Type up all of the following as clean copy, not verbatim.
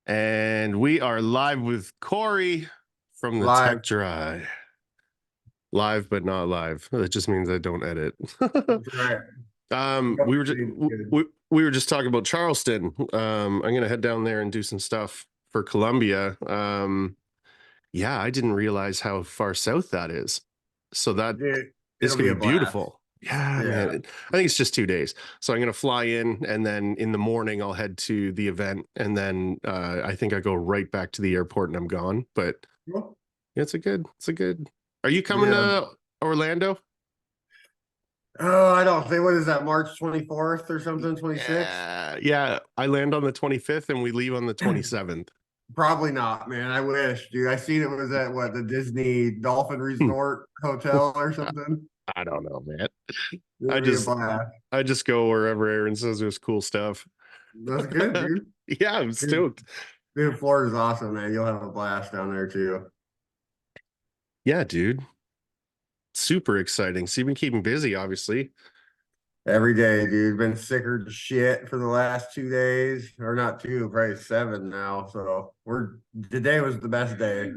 And we are live with Cory from the Live. TechDry. Live, but not live. That just means I don't edit. That's right. Yep, we were just good. we were just talking about Charleston. I'm gonna head down there and do some stuff for Columbia. Yeah, I didn't realize how far south that is. So that Dude, is it'll gonna be be a blast. beautiful. Yeah, Yeah. man. I think it's just 2 days. So I'm gonna fly in, and then in the morning I'll head to the event, and then I think I go right back to the airport and I'm gone. But Cool. yeah, it's a good. Are you coming Yeah. to Orlando? Oh, I don't think, what is that, March 24th or something, 26th? Yeah. I land on the 25th and we leave on the 27th. Probably not, man. I wish, dude. I seen it was at what, the Disney Dolphin Resort Hotel or something. I don't know, man. I It'll be a just blast. I just go wherever Aaron says there's cool stuff. That's good, dude. Yeah, I'm Dude, stoked. dude, Florida's awesome, man. You'll have a blast down there too. Yeah, dude. Super exciting. So you've been keeping busy, obviously. Every day, dude. Been sicker than shit for the last 2 days, or not two, probably seven now. So today was the best day.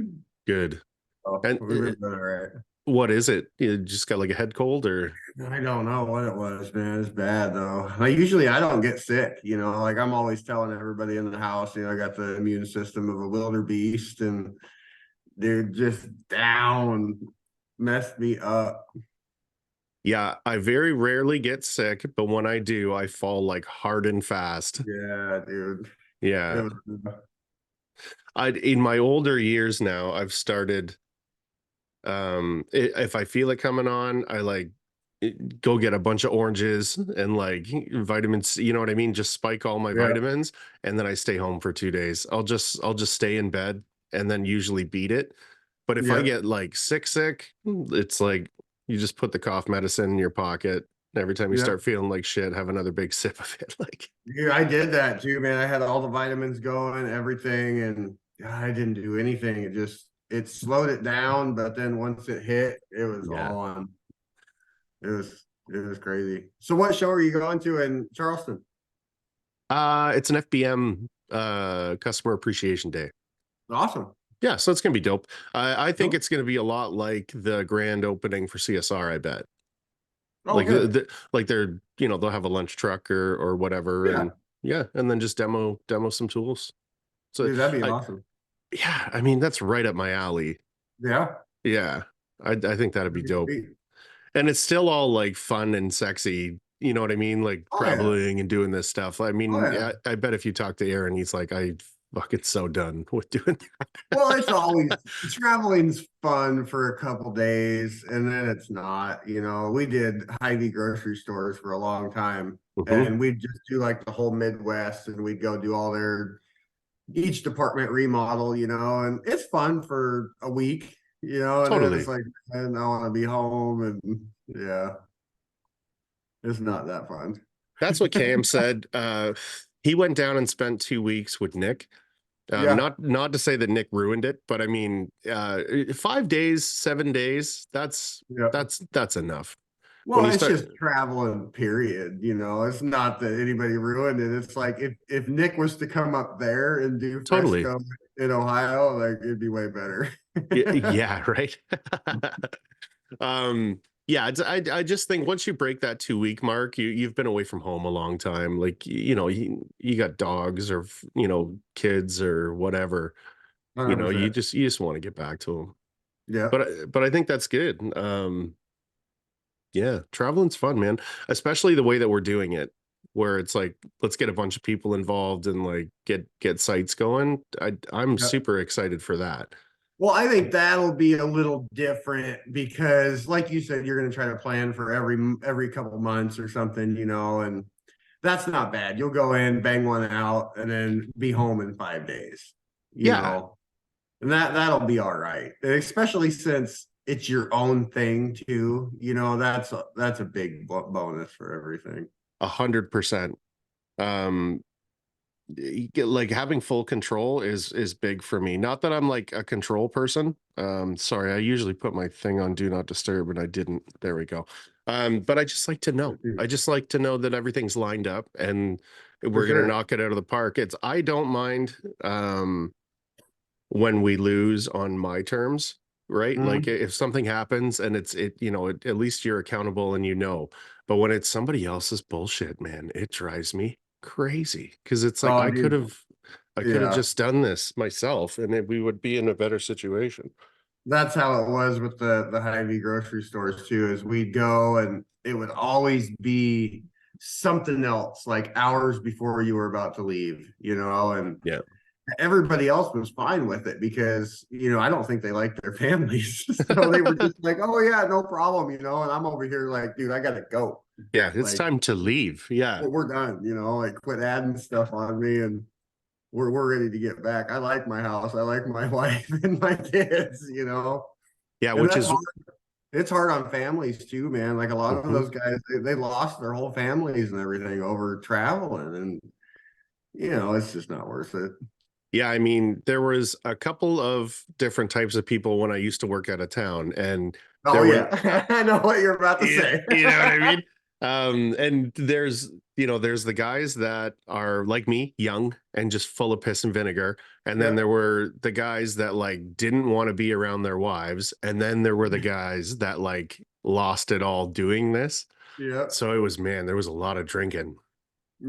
Good. So And we've been doing all right. what is it? You just got like a head cold or? I don't know what it was, man. It's bad though. I don't get sick, like I'm always telling everybody in the house, I got the immune system of a wildebeest, and they're just down, messed me up. Yeah, I very rarely get sick, but when I do, I fall like hard and fast. Yeah, dude. It Yeah. was, In my older years now, I've started if I feel it coming on, I like go get a bunch of oranges and like vitamin C, you know what I mean? Just spike all my yeah, vitamins and then I stay home for 2 days. I'll just stay in bed and then usually beat it. But if I yeah. get like sick, it's like you just put the cough medicine in your pocket. Every time you Yeah. start feeling like shit, have another big sip of it. Like, Yeah, I did that too, man. I had all the vitamins going, everything, and I didn't do anything. It slowed it down, but then once it hit, it was yeah. on. It was crazy. So what show are you going to in Charleston? It's an FBM customer appreciation day. Awesome. Yeah, so it's gonna be dope. I think Cool. it's gonna be a lot like the grand opening for CSR. I bet. Oh, Like good. like they're they'll have a lunch truck or whatever, Yeah, and yeah, and then just demo some tools. So dude, that'd be I awesome. yeah, I mean that's right up my alley. Yeah. Yeah, I think that'd be That'd be dope, sweet. and it's still all like fun and sexy. You know what I mean? Like Oh yeah. traveling and doing this stuff. I Oh mean, yeah. yeah, I bet if you talk to Aaron, he's like, I fucking so done with doing Well, it's that. always traveling's fun for a couple days, and then it's not. We did Hy-Vee grocery stores for a long time, Mhm. and we'd just do like the whole Midwest, and we'd go do all their each department remodel, and it's fun for a week, and then it's Totally. like, and I want to be home, and yeah, it's not that fun. That's what Cam said. He went down and spent 2 weeks with Nick. Yeah, Not to say that Nick ruined it, but I mean, 5 days, 7 days, yeah. that's enough. When Well, you it's start just traveling, period. It's not that anybody ruined it. It's like if Nick was to come up there and do totally. Fresco in Ohio, like it'd be way better. Yeah, right. Yeah, I just think once you break that 2 week mark, you've been away from home a long time. Like, you got dogs or, kids or whatever, 100%. you just want to get back to them. Yeah. But I think that's good. Yeah, traveling's fun, man. Especially the way that we're doing it, where it's like, let's get a bunch of people involved and like get sites going. I'm Yeah. super excited for that. Well, I think that'll be a little different because, like you said, you're going to try to plan for every couple months or something, and that's not bad. You'll go in, bang one out, and then be home in 5 days, Yeah, and that'll be all right. Especially since it's your own thing too. That's a big bonus for everything. 100%. Um, like having full control is big for me. Not that I'm like a control person. Sorry, I usually put my thing on do not disturb and I didn't. There we go. But I just like to know. I just like to know that everything's lined up, and for we're gonna sure. knock it out of the park. I don't mind when we lose on my terms, right? Like Mhm. if something happens and at least you're accountable and you know. But when it's somebody else's bullshit, man, it drives me crazy because it's like Oh, dude. I could have Yeah. just done this myself and we would be in a better situation. That's how it was with the Hy-Vee grocery stores too, is we'd go and it would always be something else like hours before you were about to leave, and Yeah. everybody else was fine with it because, I don't think they liked their families. So they were just like, oh yeah, no problem, and I'm over here like, dude, I gotta go. Yeah, it's Like, time to leave. Yeah. we're done, like quit adding stuff on me and we're ready to get back. I like my house. I like my wife and my kids. Yeah, And which that's is hard. It's hard on families too, man. Like a lot of mhm. those guys, they lost their whole families and everything over traveling, and it's just not worth it. Yeah, I mean, there was a couple of different types of people when I used to work out of town, and Oh there were, yeah, I know what you're about to yeah, say. you know what I mean? And there's the guys that are like me, young and just full of piss and vinegar. And then there Yep, were the guys that like didn't want to be around their wives. And then there were the guys that like lost it all doing this. yep. So it was, man, there was a lot of drinking.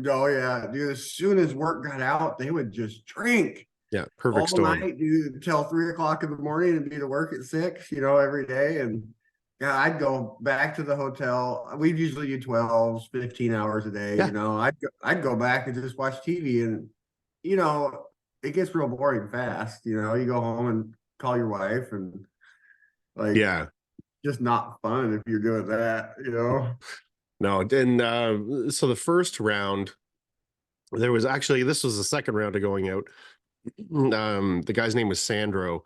Oh yeah, dude. As soon as work got out, they would just drink Yeah, perfect all storm. night, dude, until 3 o'clock in the morning and be to work at 6, every day. And yeah, I'd go back to the hotel. We'd usually do 12, 15 hours a day, Yeah. I'd go back and just watch TV and you know, it gets real boring fast. You go home and call your wife and like Yeah. just not fun if you're doing that. No, and so the first round, this was the second round of going out. The guy's name was Sandro,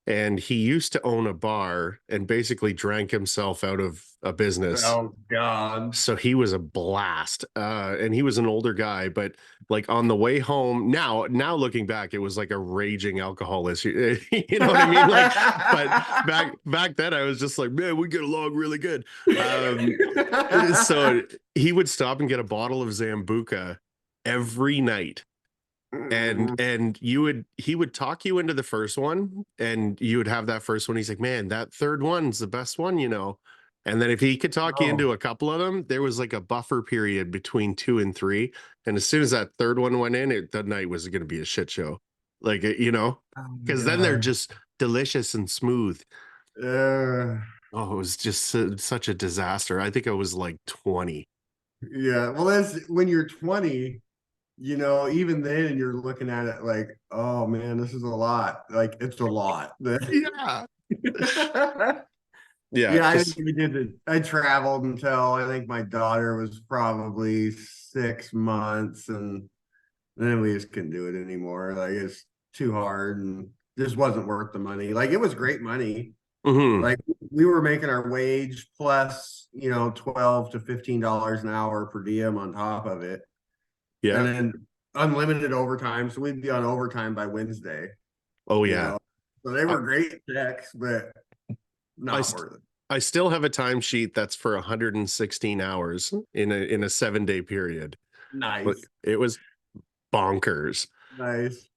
and he used to own a bar and basically drank himself out of a business. Oh God. So he was a blast. And he was an older guy, but like on the way home, now looking back, it was like a raging alcohol issue. You know what I mean? Like, but back then I was just like, man, we get along really good. Um, so he would stop and get a bottle of Zambuca every night, and he would talk you into the first one, and you would have that first one. He's like, man, that third one's the best one. And then if he could talk you Oh, into a couple of them, there was like a buffer period between two and three, and as soon as that third one went in, the night was going to be a shit show. Like, oh my because then they're God. just delicious and smooth. Uh, Oh, it was just such a disaster. I think I was like 20. yeah. Well, that's when you're 20, even then you're looking at it like, oh man, this is a lot. Like it's a lot. Yeah. Yeah, Yeah, I think because I traveled until I think my daughter was probably 6 months, and then we just couldn't do it anymore. Like it's too hard and just wasn't worth the money. Like it was great money. hmm Like we were making our wage plus, $12 to $15 an hour per diem on top of it. And yeah. then unlimited overtime. So we'd be on overtime by Wednesday, Oh you yeah. know. So they I, were great checks, but I not st- worth it. I still have a timesheet that's for 116 hours in a 7 day period. But Nice. it was bonkers. Nice.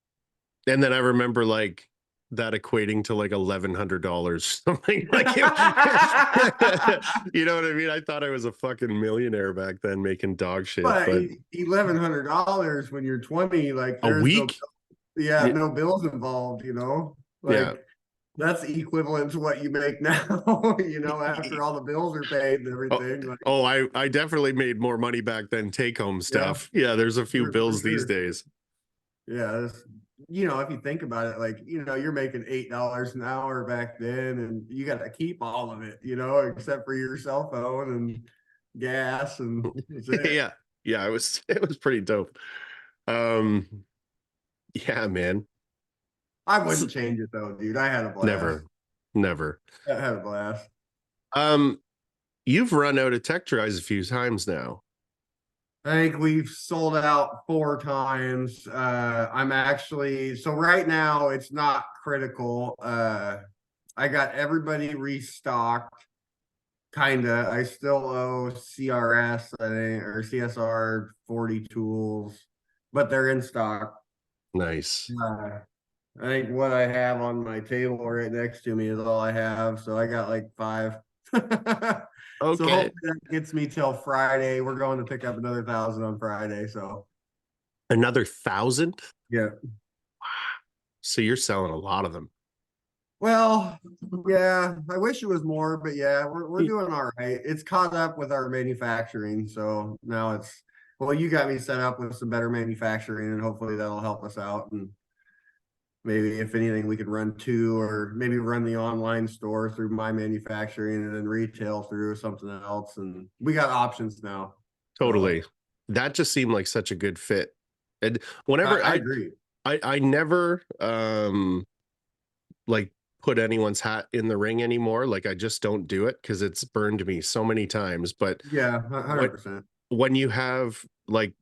And then I remember like that equating to like $1,100, something like it. You know what I mean? I thought I was a fucking millionaire back then making dog shit, But but $1,100 when you're 20, like a there's week? yeah, Yeah. no bills involved, Yeah. like that's equivalent to what you make now, after all the bills are paid and Oh, everything. Like, I definitely made more money back then take home yeah, stuff. Yeah, there's a few for bills these sure. days. Yeah, if you think about it, like, you're making $8 an hour back then, and you got to keep all of it, except for your cell phone and gas, and that's it. Yeah. Yeah, it was pretty dope. Um yeah, man. I wouldn't change it though, dude. I had a blast. Never. Never. I had a blast. Um, you've run out of tech tries a few times now. I think we've sold out 4 times. I'm actually so right now it's not critical. I got everybody restocked, kinda. I still owe CRS, I think, or CSR 40 tools. but they're in stock. Nice. I think what I have on my table right next to me is all I have. So I got like five. So Okay. hopefully that gets me till Friday. We're going to pick up another 1,000 on Friday. So Another 1,000? yeah. So you're selling a lot of them. Well, yeah, I wish it was more, but yeah, we're doing all right. It's caught up with our manufacturing. So now it's well, you got me set up with some better manufacturing and hopefully that'll help us out. And maybe if anything, we could run two or maybe run the online store through my manufacturing and then retail through something else. And we got options now. Totally. So That just seemed like such a good fit. And I, whenever I agree. I never like put anyone's hat in the ring anymore. Like I just don't do it because it's burned me so many times. But Yeah, what 100%. when you have like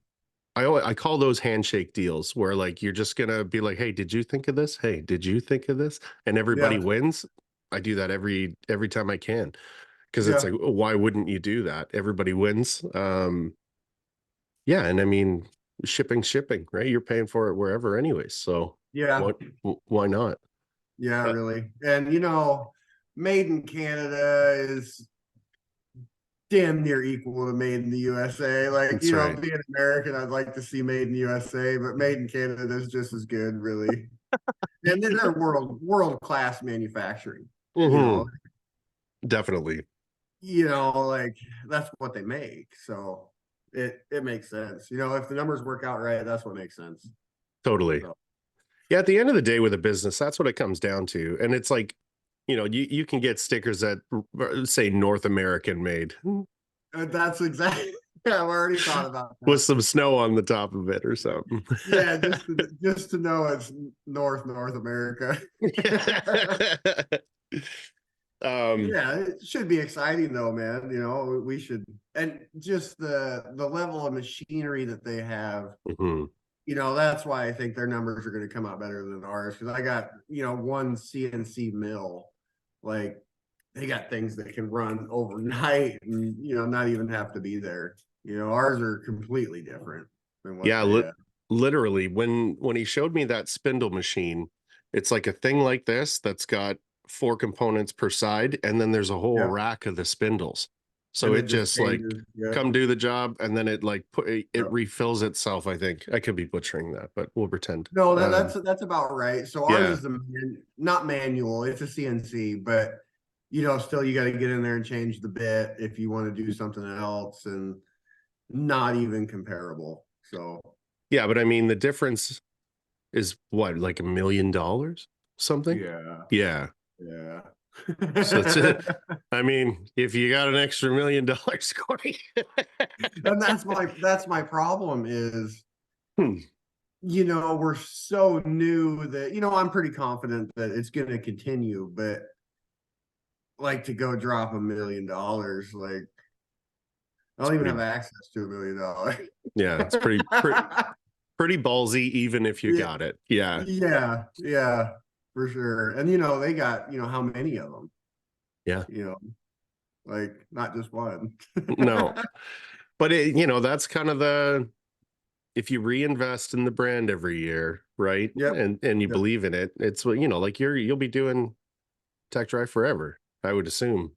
I call those handshake deals where like you're just gonna be like, hey, did you think of this? Hey, did you think of this? And everybody Yeah, wins. I do that every time I can because it's yeah, like, why wouldn't you do that? Everybody wins. Yeah, and I mean, shipping, right? You're paying for it wherever anyways. So yeah, what why not? yeah, Uh, really. And made in Canada is damn near equal to made in the USA. Like, that's right. being American, I'd like to see made in the USA, but made in Canada is just as good, really. And they're world class manufacturing, you know, Hmm. Definitely. like that's what they make. So it makes sense. If the numbers work out right, that's what makes sense. Totally. So Yeah, at the end of the day with a business, that's what it comes down to. And it's like, you can get stickers that say North American made that's exactly yeah, I've already thought about with that. some snow on the top of it or something. Yeah, just to know it's North America. um, Yeah, it should be exciting though, man. We should, and just the level of machinery that they have. mhm. That's why I think their numbers are going to come out better than ours. Because I got one CNC mill, like they got things that can run overnight and not even have to be there. Ours are completely different than what Yeah, they have. literally when he showed me that spindle machine, it's like a thing like this that's got four components per side, and then there's a whole Yeah, rack of the spindles. So and it it just just like changes. Yeah, come do the job, and then it like yeah. it refills itself. I think I could be butchering that, but we'll pretend. No, that's about right. So ours Yeah, is not manual; it's a CNC, but still you got to get in there and change the bit if you want to do something else, and not even comparable. So yeah, but I mean the difference is what, like $1 million something? yeah, Yeah. yeah. So it's I mean, if you got an extra $1 million, Cory. And that's my problem is, Hmm. we're so new that I'm pretty confident that it's going to continue, but like to go drop $1 million, like I It's don't even pretty have access to $1 million. Yeah, it's pretty ballsy, even if you Yeah, got it. Yeah, yeah, yeah, for sure. And they got how many of them? yeah. You know, like not just one. No, but that's kind of the if you reinvest in the brand every year, right? Yep. And you Yep. believe in it, it's what like you'll be doing TechDry forever, I would assume,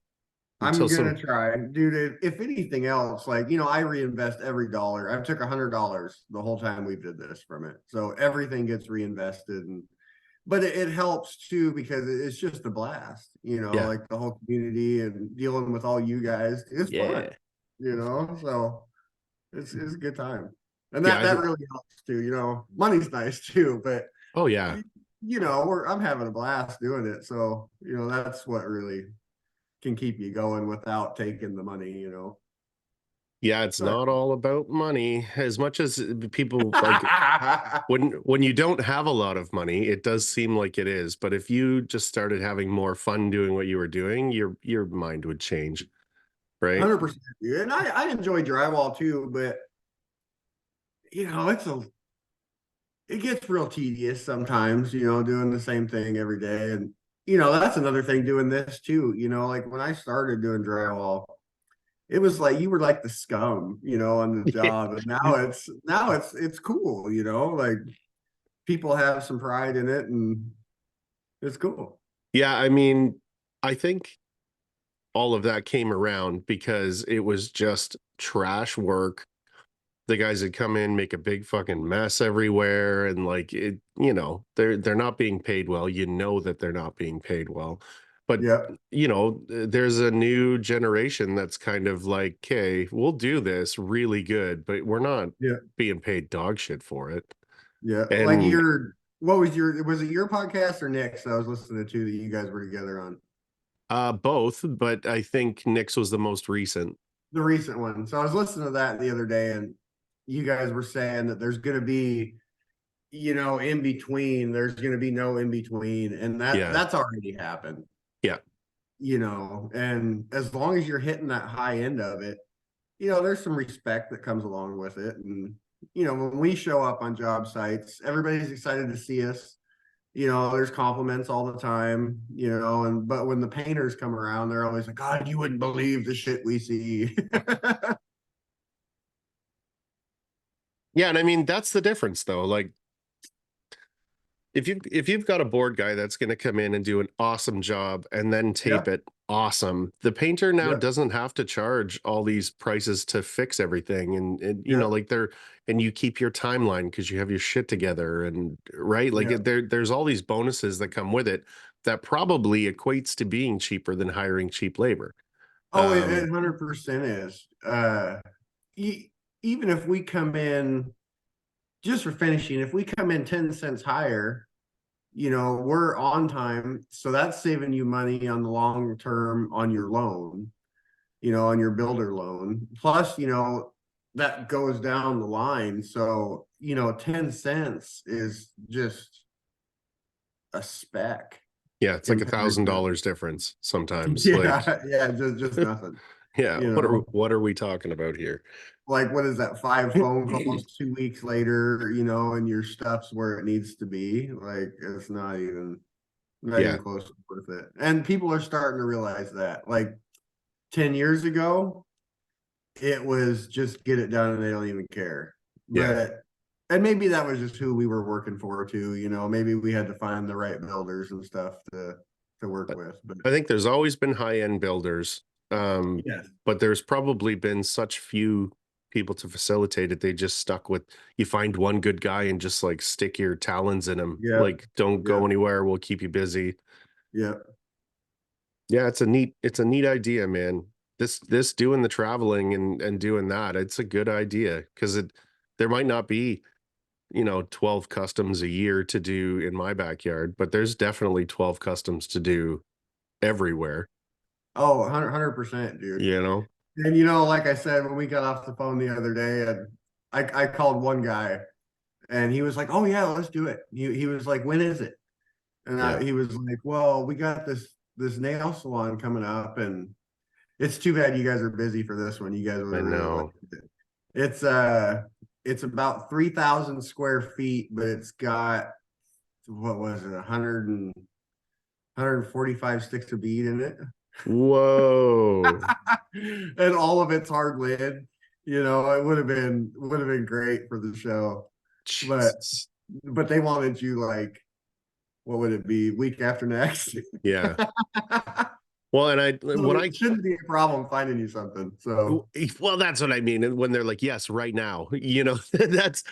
I'm until gonna some try, dude. If anything else, like I reinvest every dollar. I've took $100 the whole time we did this from it, so everything gets reinvested. And but it helps too because it's just a blast. yeah, Like the whole community and dealing with all you guys. It's fun. yeah, So it's a good time, and yeah. that really helps too. Money's nice too, but Oh yeah, I'm having a blast doing it. So that's what really can keep you going without taking the money. yeah. It's So not all about money as much as people like when you don't have a lot of money, it does seem like it is. But if you just started having more fun doing what you were doing, your mind would change, right? 100%. And I enjoy drywall too, but it gets real tedious sometimes, doing the same thing every day. And that's another thing doing this too. Like when I started doing drywall, it was like you were like the scum, on the job. And now it's cool, like people have some pride in it and it's cool. Yeah, I mean, I think all of that came around because it was just trash work. The guys that come in make a big fucking mess everywhere, and like it, they're not being paid well. You know that they're not being paid well. But Yeah. there's a new generation that's kind of like, okay, we'll do this really good, but we're not Yeah. being paid dog shit for it. Yeah. Like And was it your podcast or Nick's that I was listening to that you guys were together on? both, but I think Nick's was the most recent. The recent one. So I was listening to that the other day, and you guys were saying that there's going to be, in between, there's going to be no in between. And Yeah. that's already happened, Yeah. and as long as you're hitting that high end of it, there's some respect that comes along with it. And, when we show up on job sites, everybody's excited to see us. There's compliments all the time, but when the painters come around, they're always like, God, you wouldn't believe the shit we see. Yeah, and I mean that's the difference though. Like if you've got a board guy that's going to come in and do an awesome job and then Yeah. tape it awesome, the painter now Yeah. doesn't have to charge all these prices to fix everything, and Yeah. like and you keep your timeline because you have your shit together, and right, like Yeah. there's all these bonuses that come with it that probably equates to being cheaper than hiring cheap labor. Oh, it um 100% is. E- Even if we come in just for finishing, if we come in 10 cents higher, we're on time. So that's saving you money on the long term on your loan, on your builder loan. Plus, that goes down the line. So, 10 cents is just a speck yeah, it's like a compared thousand to, dollars difference sometimes. Like, yeah, yeah, just nothing, yeah, you what are know. we talking about here? Like what is that, 5 phone calls 2 weeks later, and your stuff's where it needs to be. Like it's not even Yeah. close to worth it. And people are starting to realize that. Like 10 years ago, it was just get it done and they don't even care. Yeah. And maybe that was just who we were working for too. Maybe we had to find the right builders and stuff to work with. But I think there's always been high-end builders, yes. but there's probably been such few people to facilitate it. They just stuck with, you find one good guy and just like stick your talons in him. Yeah. Like, don't Yeah. go anywhere. We'll keep you busy. Yeah. Yeah, it's a neat idea, man. This doing the traveling and doing that, it's a good idea because there might not be 12 customs a year to do in my backyard, but there's definitely 12 customs to do everywhere, Oh, 100%, dude. you know? And like I said, when we got off the phone the other day, and I called one guy, and he was like, "Oh yeah, let's do it." He was like, "When is it?" And Yeah, he was like, "Well, we got this nail salon coming up, and it's too bad you guys are busy for this one. You guys would I have really liked know. it. It's about 3,000 square feet, but it's got, what was it, 145 sticks of bead in it, Whoa. and all of it's hard lid. It would have been great for the show, but Jesus. they wanted you like, what would it be, week after next? Yeah. Well, and So when it shouldn't be a problem finding you something. So well, that's what I mean. And when they're like, yes, right now, that's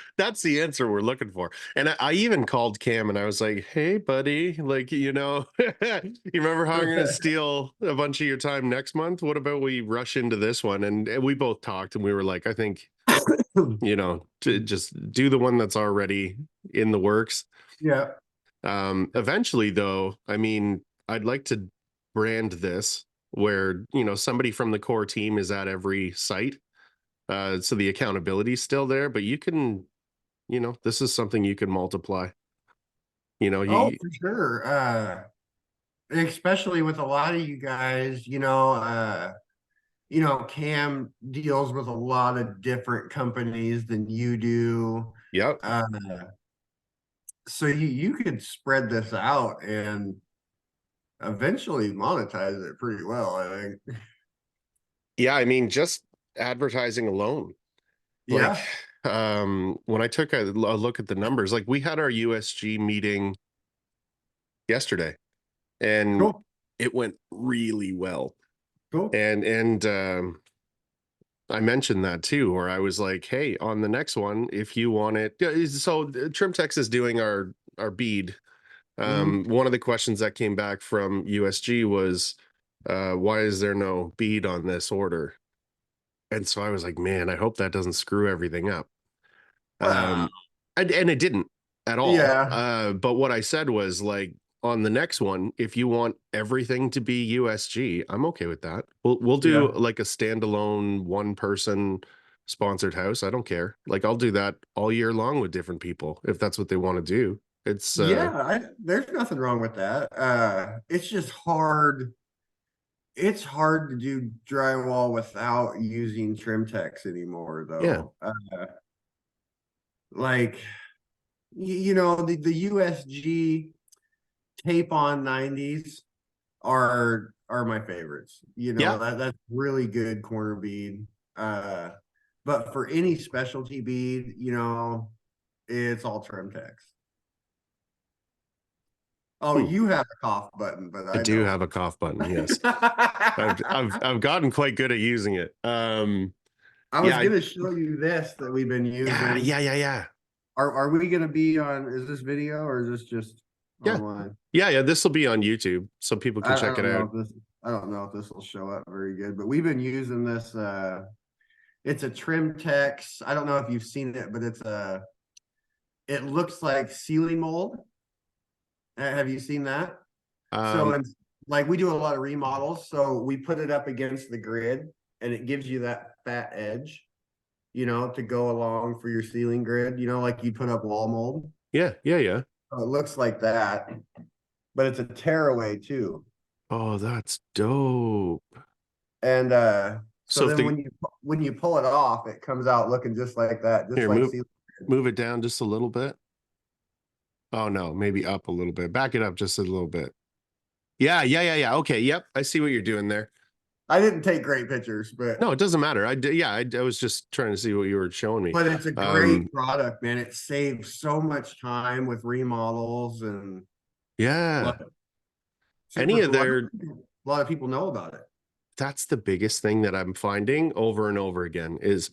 the answer we're looking for. And I even called Cam and I was like, hey, buddy, like, you remember how I'm going to steal a bunch of your time next month? What about we rush into this one? And we both talked and we were like, I think, to just do the one that's already in the works. yeah. Eventually, though, I mean, I'd like to brand this where, somebody from the core team is at every site. So the accountability is still there, but you can, this is something you can multiply. Oh, You for sure. Especially with a lot of you guys, Cam deals with a lot of different companies than you do. yep. Uh, so you could spread this out and eventually monetize it pretty well, I think. Yeah, I mean, just advertising alone. Like, Yeah, when I took a look at the numbers, like we had our USG meeting yesterday and cool, it went really well. cool. And I mentioned that too, where I was like, "Hey, on the next one, if you want it." Yeah, so Trimtex is doing our bead. Hmm. One of the questions that came back from USG was, "Why is there no bead on this order?" And so I was like, "Man, I hope that doesn't screw everything up." Well, Um, and it didn't at all. yeah, But what I said was like, on the next one, if you want everything to be USG, I'm okay with that. We'll do yeah, like a standalone one person sponsored house. I don't care. Like I'll do that all year long with different people if that's what they want to do. It's yeah. There's nothing wrong with that. It's just hard. It's hard to do drywall without using Trimtex anymore, yeah. though. Like you know, the USG tape on 90s are my favorites. You know, Yeah. that's really good corner bead. Uh, but for any specialty bead, you know, it's all Trimtex. Oh, Hmm. you have a cough button, but I I do don't. have a cough button, yes. I've gotten quite good at using it. I was Yeah, gonna show you this that we've been yeah, using. yeah, yeah, yeah. Are we gonna be on? Is this video or is this just Yeah. online? Yeah, yeah, this will be on YouTube so people can I check it don't know out. if this. I don't know if this will show up very good, but we've been using this. It's a Trimtex. I don't know if you've seen it, but it's a. It looks like ceiling mold. Have you seen that? So, Um, like we do a lot of remodels, so we put it up against the grid, and it gives you that fat edge, you know, to go along for your ceiling grid. You know, like you put up wall mold. yeah, yeah, yeah. So it looks like that, but it's a tearaway too. Oh, that's dope. And so So if then the when you pull it off, it comes out looking just like that, just here, like ceiling grid. move it down just a little bit. Oh no, maybe up a little bit. Back it up just a little bit. Yeah, yeah, yeah, yeah. Okay, yep. I see what you're doing there. I didn't take great pictures, No, it doesn't matter. Yeah, I was just trying to see what you were showing me. but it's a Um, great product, man. It saves so much time with remodels and like, yeah. Any super of cool. I don't their think a lot of people know about it. That's the biggest thing that I'm finding over and over again is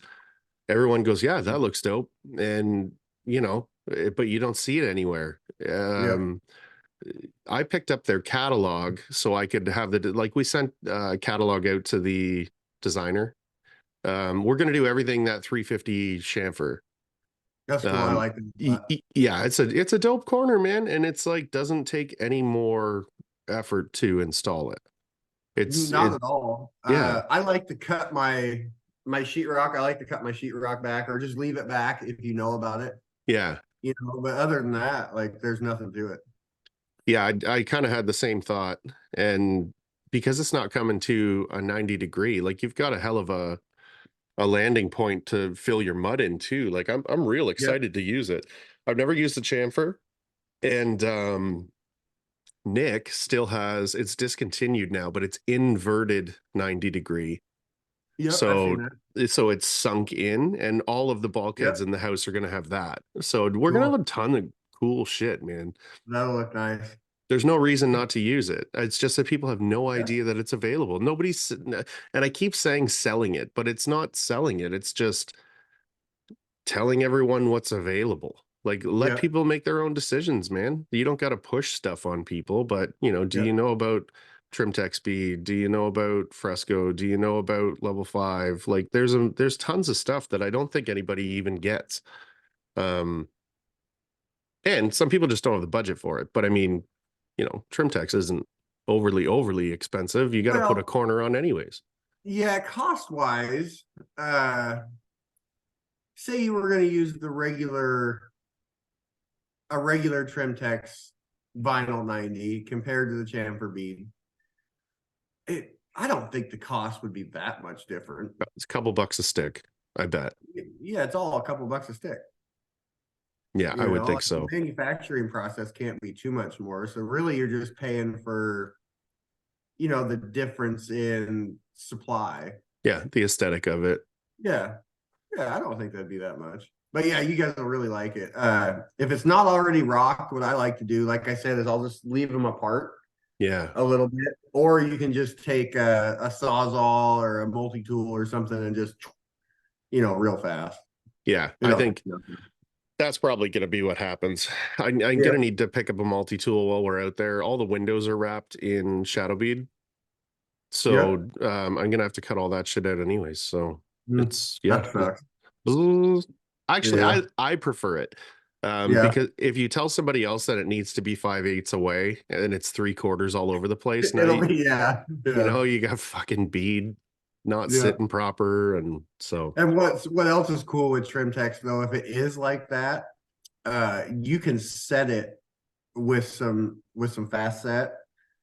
everyone goes, "Yeah, that looks dope." And but you don't see it anywhere. Yep. I picked up their catalog so I could have like we sent catalog out to the designer. We're going to do everything that 350 chamfer. That's cool. I like that. Yeah, it's a dope corner, man, and it's like doesn't take any more effort to install it. It's Not it at all. Yeah, I like to cut my sheetrock. I like to cut my sheetrock back or just leave it back if you know about it. yeah, You know, but other than that, like there's nothing to it. yeah. I kind of had the same thought, and because it's not coming to a 90-degree, like you've got a hell of a landing point to fill your mud in too. Like I'm real Yep. excited to use it. I've never used the chamfer, and Nick still has it's discontinued now, but it's inverted 90-degree. Yep. I've seen So that. it's sunk in, and all of the bulkheads Yep. in the house are gonna have that. So we're gonna have Cool. a ton of cool shit, man. That'll look nice. There's no reason not to use it. It's just that people have no Yeah. idea that it's available. Nobody's, and I keep saying selling it, but it's not selling it. It's just telling everyone what's available. Like let Yep. people make their own decisions, man. You don't got to push stuff on people, but do you Yep. know about Trimtex Speed? Do you know about Fresco? Do you know about Level 5? Like there's tons of stuff that I don't think anybody even gets. Um, and some people just don't have the budget for it. But I mean, Trimtex isn't overly expensive. You got to put a Well, corner on anyways. yeah, cost wise, uh, say you were going to use a regular Trimtex vinyl 90 compared to the chamfer bead. I don't think the cost would be that much different. It's a couple bucks a stick, I bet. Yeah, it's all a couple bucks a stick. Yeah, I You would know, think like the so. manufacturing process can't be too much more. So really you're just paying for, you know, the difference in supply. Yeah, the aesthetic of it. Yeah. Yeah, I don't think that'd be that much. But yeah, you guys will really like it. If it's not already rocked, what I like to do, like I said, is I'll just leave them apart Yeah. a little bit, or you can just take a sawzall or a multi-tool or something and just, real fast. Yeah, You I know. think that's probably going to be what happens. I'm going Yeah. to need to pick up a multi-tool while we're out there. All the windows are wrapped in shadow bead. So Yep. I'm gonna have to cut all that shit out anyways. So Mm, it's yeah. that sucks. Actually, Yeah. I prefer it. Yeah. Because if you tell somebody else that it needs to be 5/8 away and it's 3/4 all over the place, now It'll be, yeah. you Yeah. know you got fucking bead not Yeah. sitting proper, and so And what else is cool with Trimtex though, if it is like that, you can set it with some fast set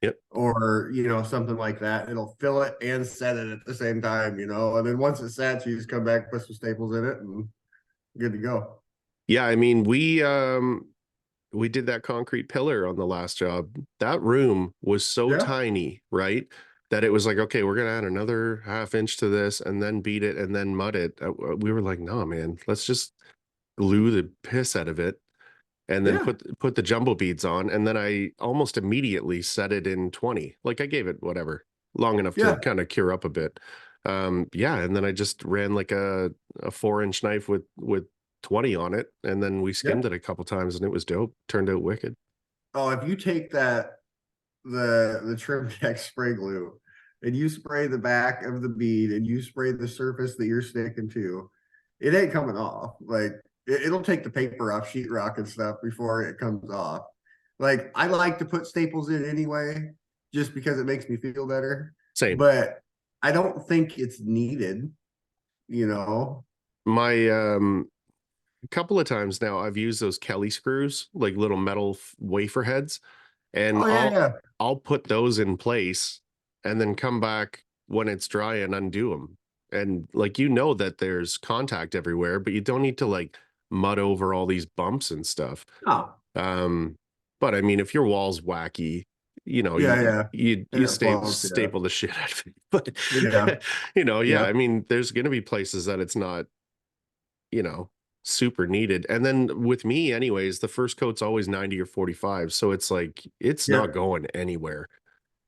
yep. or something like that. It'll fill it and set it at the same time, and then once it sets, you just come back, put some staples in it, and good to go. Yeah, I mean we did that concrete pillar on the last job. That room was so Yeah. tiny, right? That it was like, okay, we're gonna add another half inch to this and then beat it and then mud it. We were like, no, man, let's just glue the piss out of it and then Yeah. put the jumbo beads on. And then I almost immediately set it in 20. Like I gave it whatever, long enough to Yeah. kind of cure up a bit. Yeah, and then I just ran like a 4-inch knife with 20 on it, and then we Yeah. skimmed it a couple times and it was dope. Turned out wicked. Oh, if you take the trim deck spray glue and you spray the back of the bead and you spray the surface that you're sticking to, it ain't coming off. Like it'll take the paper off sheetrock and stuff before it comes off. Like I like to put staples in anyway, just because it makes me feel better. Same. But I don't think it's needed, you know. My a couple of times now I've used those Kelly screws, like little metal wafer heads, and Oh yeah, yeah. I'll put those in place and then come back when it's dry and undo them. And like that there's contact everywhere, but you don't need to like mud over all these bumps and stuff. Oh, Um, but I mean, if your wall's wacky, yeah, yeah. And you it flows, yeah. staple the shit out of it. But Yeah. yeah, Yeah. I mean, there's gonna be places that it's not, you know, super needed. And then with me, anyways, the first coat's always 90 or 45. So it's like it's not Yeah. going anywhere.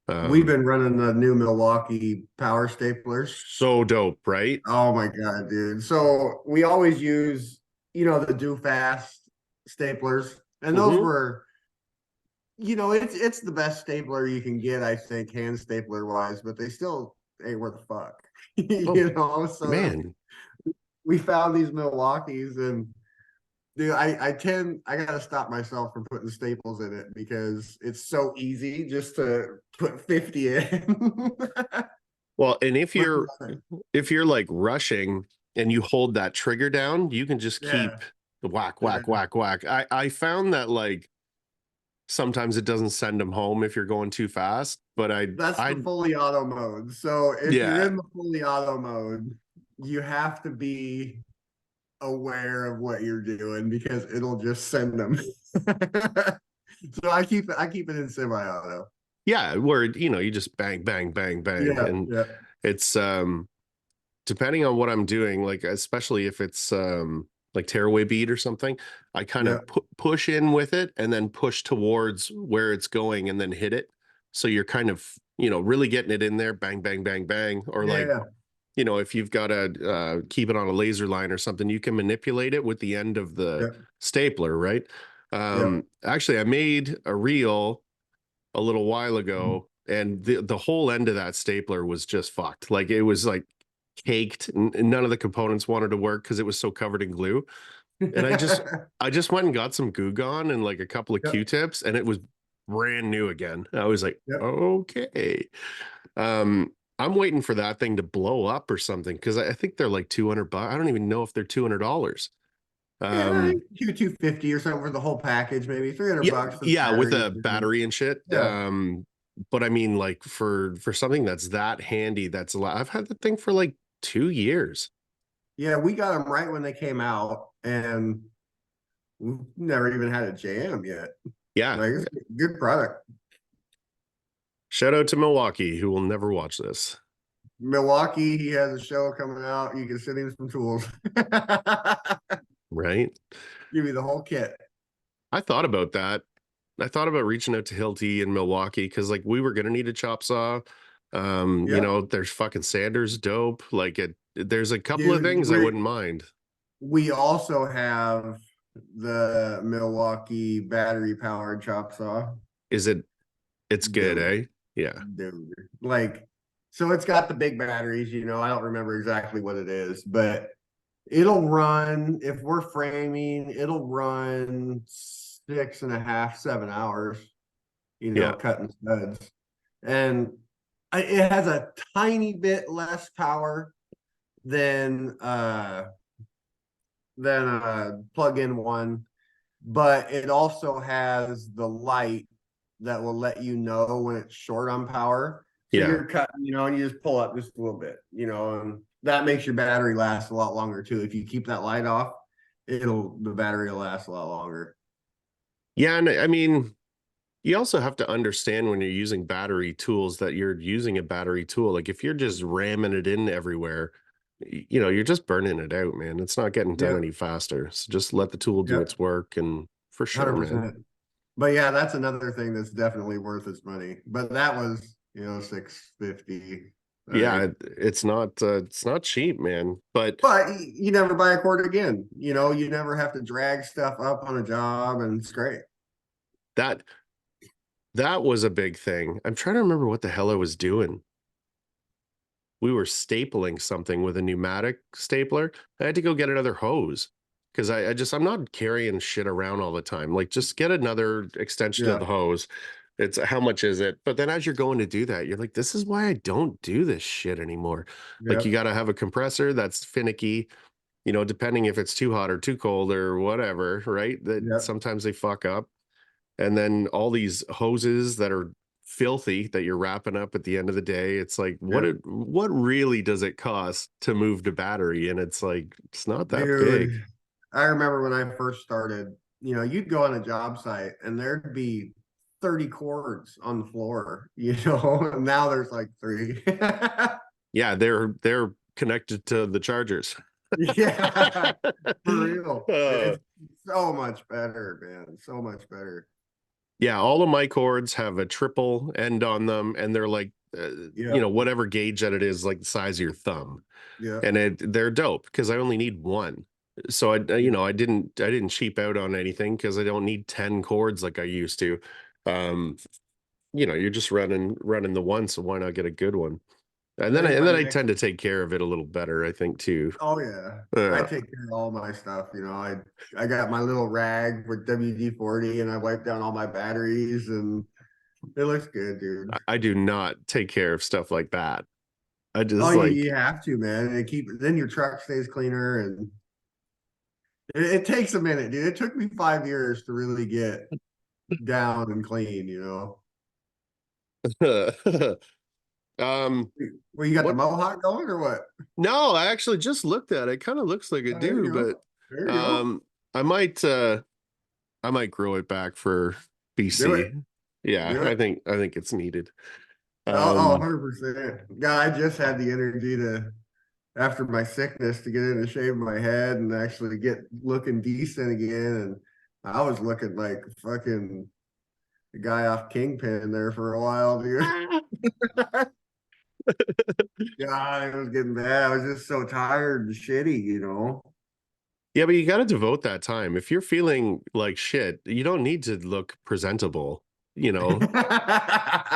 We've Um, been running the new Milwaukee power staplers. so dope, right? Oh my God, dude. So we always use, the do fast staplers. And those Hmm. were, it's the best stapler you can get, I think, hand stapler wise, but they still ain't worth a fuck. Oh So man. we found these Milwaukees and dude, I gotta stop myself from putting staples in it because it's so easy just to put 50 in. Well, and But if you're like rushing and you hold that trigger down, you can just yeah, keep the whack, yeah, whack, whack, whack. I found that like sometimes it doesn't send them home if you're going too fast, but that's the I fully auto mode. So if you're yeah. in the fully auto mode, you have to be aware of what you're doing because it'll just send them. So I keep it in semi-auto. Yeah, where you just bang, bang, bang, bang. Yeah, And yeah, it's depending on what I'm doing, like especially if it's like tearaway bead or something, I kind yeah, of push in with it and then push towards where it's going and then hit it. So you're kind of, really getting it in there, bang, bang, bang, bang. Or like, yeah, if you've got to keep it on a laser line or something, you can manipulate it with the end of the yeah, stapler, right? yeah. Actually, I made a reel a little while ago, and the whole end of that stapler was just fucked. Like it was like caked, and none of the components wanted to work because it was so covered in glue. And I just went and got some Goo Gone and like a couple of Yep, Q-tips, and it was brand new again. I was like, yep. okay. I'm waiting for that thing to blow up or something because I think they're like 200 bucks. I don't even know if they're $200. Yeah, Um, Q250 or something for the whole package, maybe 300 yeah, bucks for the yeah, with batteries. a battery and shit. Yeah, But I mean, like for something that's that handy, that's a lot. I've had the thing for like 2 years. yeah, we got them right when they came out, and we've never even had a jam yet. Yeah. Like it's a good product. Shout out to Milwaukee, who will never watch this. Milwaukee, he has a show coming out. You can send him some tools. right? Give me the whole kit. I thought about that. I thought about reaching out to Hilti in Milwaukee because like we were gonna need a chop saw. Yep, There's fucking Sanders dope. Like there's a couple of dude. things I wouldn't mind. We also have the Milwaukee battery powered chop saw. Is it's good, Dude, eh? Yeah. dude. Like, so it's got the big batteries, I don't remember exactly what it is, but it'll run, if we're framing, it'll run 6.5, 7 hours, Yeah. cutting studs. And it has a tiny bit less power than plug-in one, but it also has the light that will let you know when it's short on power. So Yeah. you're cutting, and you just pull up just a little bit, and that makes your battery last a lot longer too. If you keep that light off, the battery will last a lot longer. Yeah, and I mean, you also have to understand when you're using battery tools that you're using a battery tool. Like if you're just ramming it in everywhere, you're just burning it out, man. It's not getting done Yep, any faster. So just let the tool do its yep, work and for sure, man. 100%. But yeah, that's another thing that's definitely worth its money. But that was, 650. Yeah, Like, it's not cheap, man. But but you never buy a cord again. You never have to drag stuff up on a job, and it's great. that that was a big thing. I'm trying to remember what the hell I was doing. We were stapling something with a pneumatic stapler. I had to go get another hose because I'm not carrying shit around all the time. Like just get another extension of Yeah, the hose. It's how much is it? But then as you're going to do that, you're like, this is why I don't do this shit anymore. Like you yep, got to have a compressor that's finicky, depending if it's too hot or too cold or whatever, right? That yep. sometimes they fuck up. And then all these hoses that are filthy that you're wrapping up at the end of the day. It's like, Yep. what really does it cost to move the battery? And it's like, it's not that Dude, big. I remember when I first started, you'd go on a job site and there'd be 30 cords on the floor, and now there's like three. Yeah, they're connected to the chargers. Yeah, for real. uh, It's so much better, man. So much better. yeah, all of my cords have a triple end on them, and they're like, Yeah, whatever gauge that it is, like the size of your thumb, yeah, and they're dope because I only need one. So I didn't cheap out on anything because I don't need 10 cords like I used to. Um, you're just running the one, so why not get a good one? And I then I, think and my then I next tend to take care of it a little better, I think too. Oh yeah. I Uh, take care of all my stuff. I got my little rag with WD-40 and I wipe down all my batteries and it looks good, dude. I do not take care of stuff like that. I Oh, just you like have to, man. And then your truck stays cleaner and it takes a minute, dude. It took me 5 years to really get down and clean. um Well, you got the what mohawk going or what? no, I actually just looked at it. It kind of looks like it Oh, there do, you but go. There you go. I might grow it back for Do it. BC. Yeah, Do I it. think I think it's needed. Oh, Um 100%. God, I just had the energy to after my sickness to get in and shave my head and actually get looking decent again. And I was looking like fucking the guy off Kingpin there for a while, dude. God, it was getting bad. I was just so tired and shitty. yeah, but you got to devote that time. If you're feeling like shit, you don't need to look presentable, you know.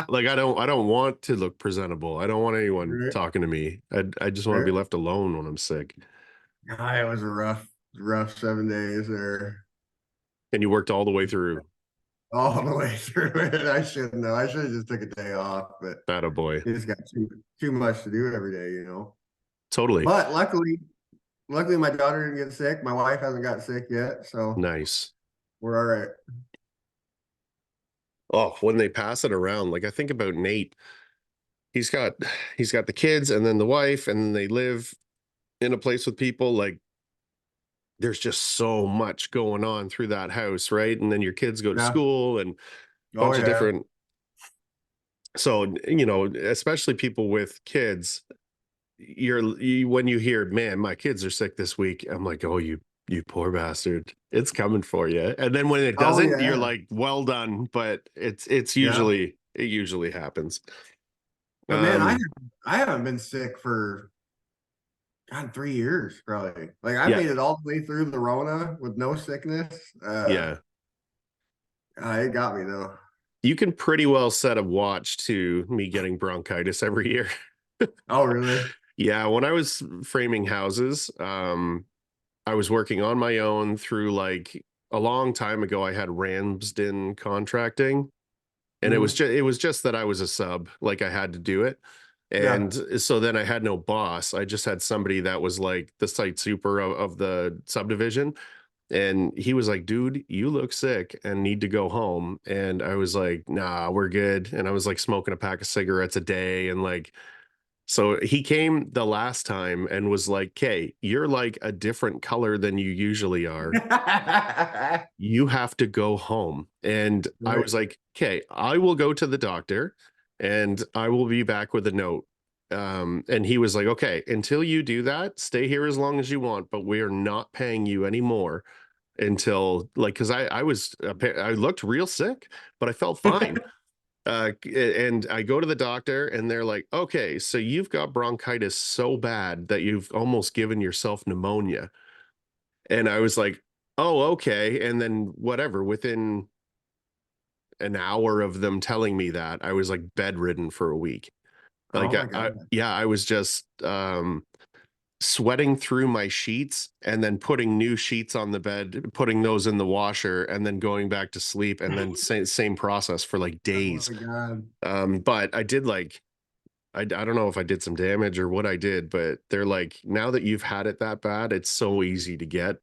Like I don't want to look presentable. I don't want anyone Right, talking to me. I just want to be right. left alone when I'm sick. God, it was a rough 7 days there. And you worked all the way through. All the way through it. I shouldn't know. I should have just took a day off, but That a boy. you just got too much to do every day. Totally. But luckily my daughter didn't get sick. My wife hasn't got sick yet, so Nice. we're all right. Oh, when they pass it around, like I think about Nate. He's got he's got the kids and then the wife, and then they live in a place with people. Like there's just so much going on through that house, right? And then your kids go to Yeah. school and a Oh bunch of yeah. different. So, especially people with kids. when you hear, man, my kids are sick this week, I'm like, oh, you poor bastard, it's coming for you. And then when it Oh doesn't, you're yeah. like, well done. But Yeah. it usually happens. But man, Um, I haven't been sick for God 3 years probably. Like I yeah, made it all the way through the Rona with no sickness. yeah. It got me though. You can pretty well set a watch to me getting bronchitis every year. Oh really? Yeah, when I was framing houses, I was working on my own through like a long time ago. I had Ramsden Contracting, and Hmm. it was just that I was a sub, like I had to do it. Yeah. And so then I had no boss. I just had somebody that was like the site super of the subdivision. And he was like, dude, you look sick and need to go home. And I was like, nah, we're good. And I was like smoking a pack of cigarettes a day. And like, so he came the last time and was like, "Okay, you're like a different color than you usually are. You have to go home." And I Right. was like, "Okay, I will go to the doctor and I will be back with a note." And he was like, "Okay, until you do that, stay here as long as you want, but we are not paying you anymore until like, because I looked real sick, but I felt fine. And I go to the doctor and they're like, okay, so you've got bronchitis so bad that you've almost given yourself pneumonia. And I was like, oh, okay. And then whatever, within an hour of them telling me that, I was like bedridden for a week. Like Oh my God. yeah, I was just sweating through my sheets and then putting new sheets on the bed, putting those in the washer, and then going back to sleep, and then same process for like Oh days. my God. But I did like I don't know if I did some damage or what I did, but they're like, now that you've had it that bad, it's so easy to get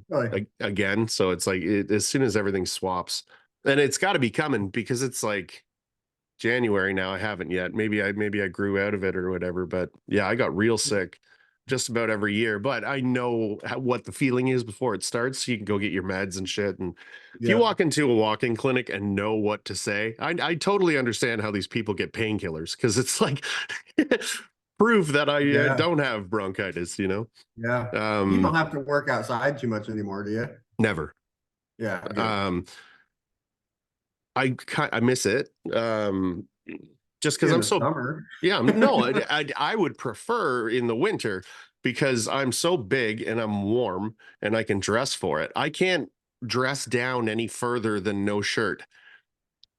Really? again. So it's like as soon as everything swaps, and it's got to be coming because it's like January now. I haven't yet. Maybe I grew out of it or whatever. But yeah, I got real sick just about every year. But I know what the feeling is before it starts. So you can go get your meds and shit. And if you Yeah. walk into a walk-in clinic and know what to say, I totally understand how these people get painkillers because it's like proof that I Yeah. don't have bronchitis. You know, Yeah. You don't um, have to work outside too much anymore, do you? never. Yeah, good. Um, I miss it. Just because In I'm the so summer. yeah, no, I would prefer in the winter because I'm so big and I'm warm and I can dress for it. I can't dress down any further than no shirt,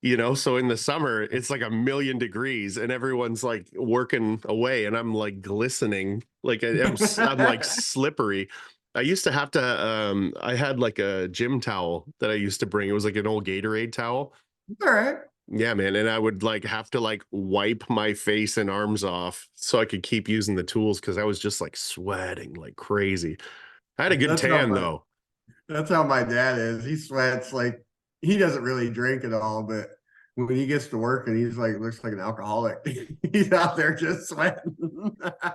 you know? So in the summer, it's like a million degrees and everyone's like working away and I'm like glistening. Like I'm like slippery. I used to have to I had like a gym towel that I used to bring. It was like an old Gatorade towel. All right. Yeah, man, and I would like have to like wipe my face and arms off so I could keep using the tools because I was just like sweating like crazy. I had a good That's how tan my though. that's how my dad is. He sweats like he doesn't really drink at all, but when he gets to work and he's like looks like an alcoholic, he's out there just sweating.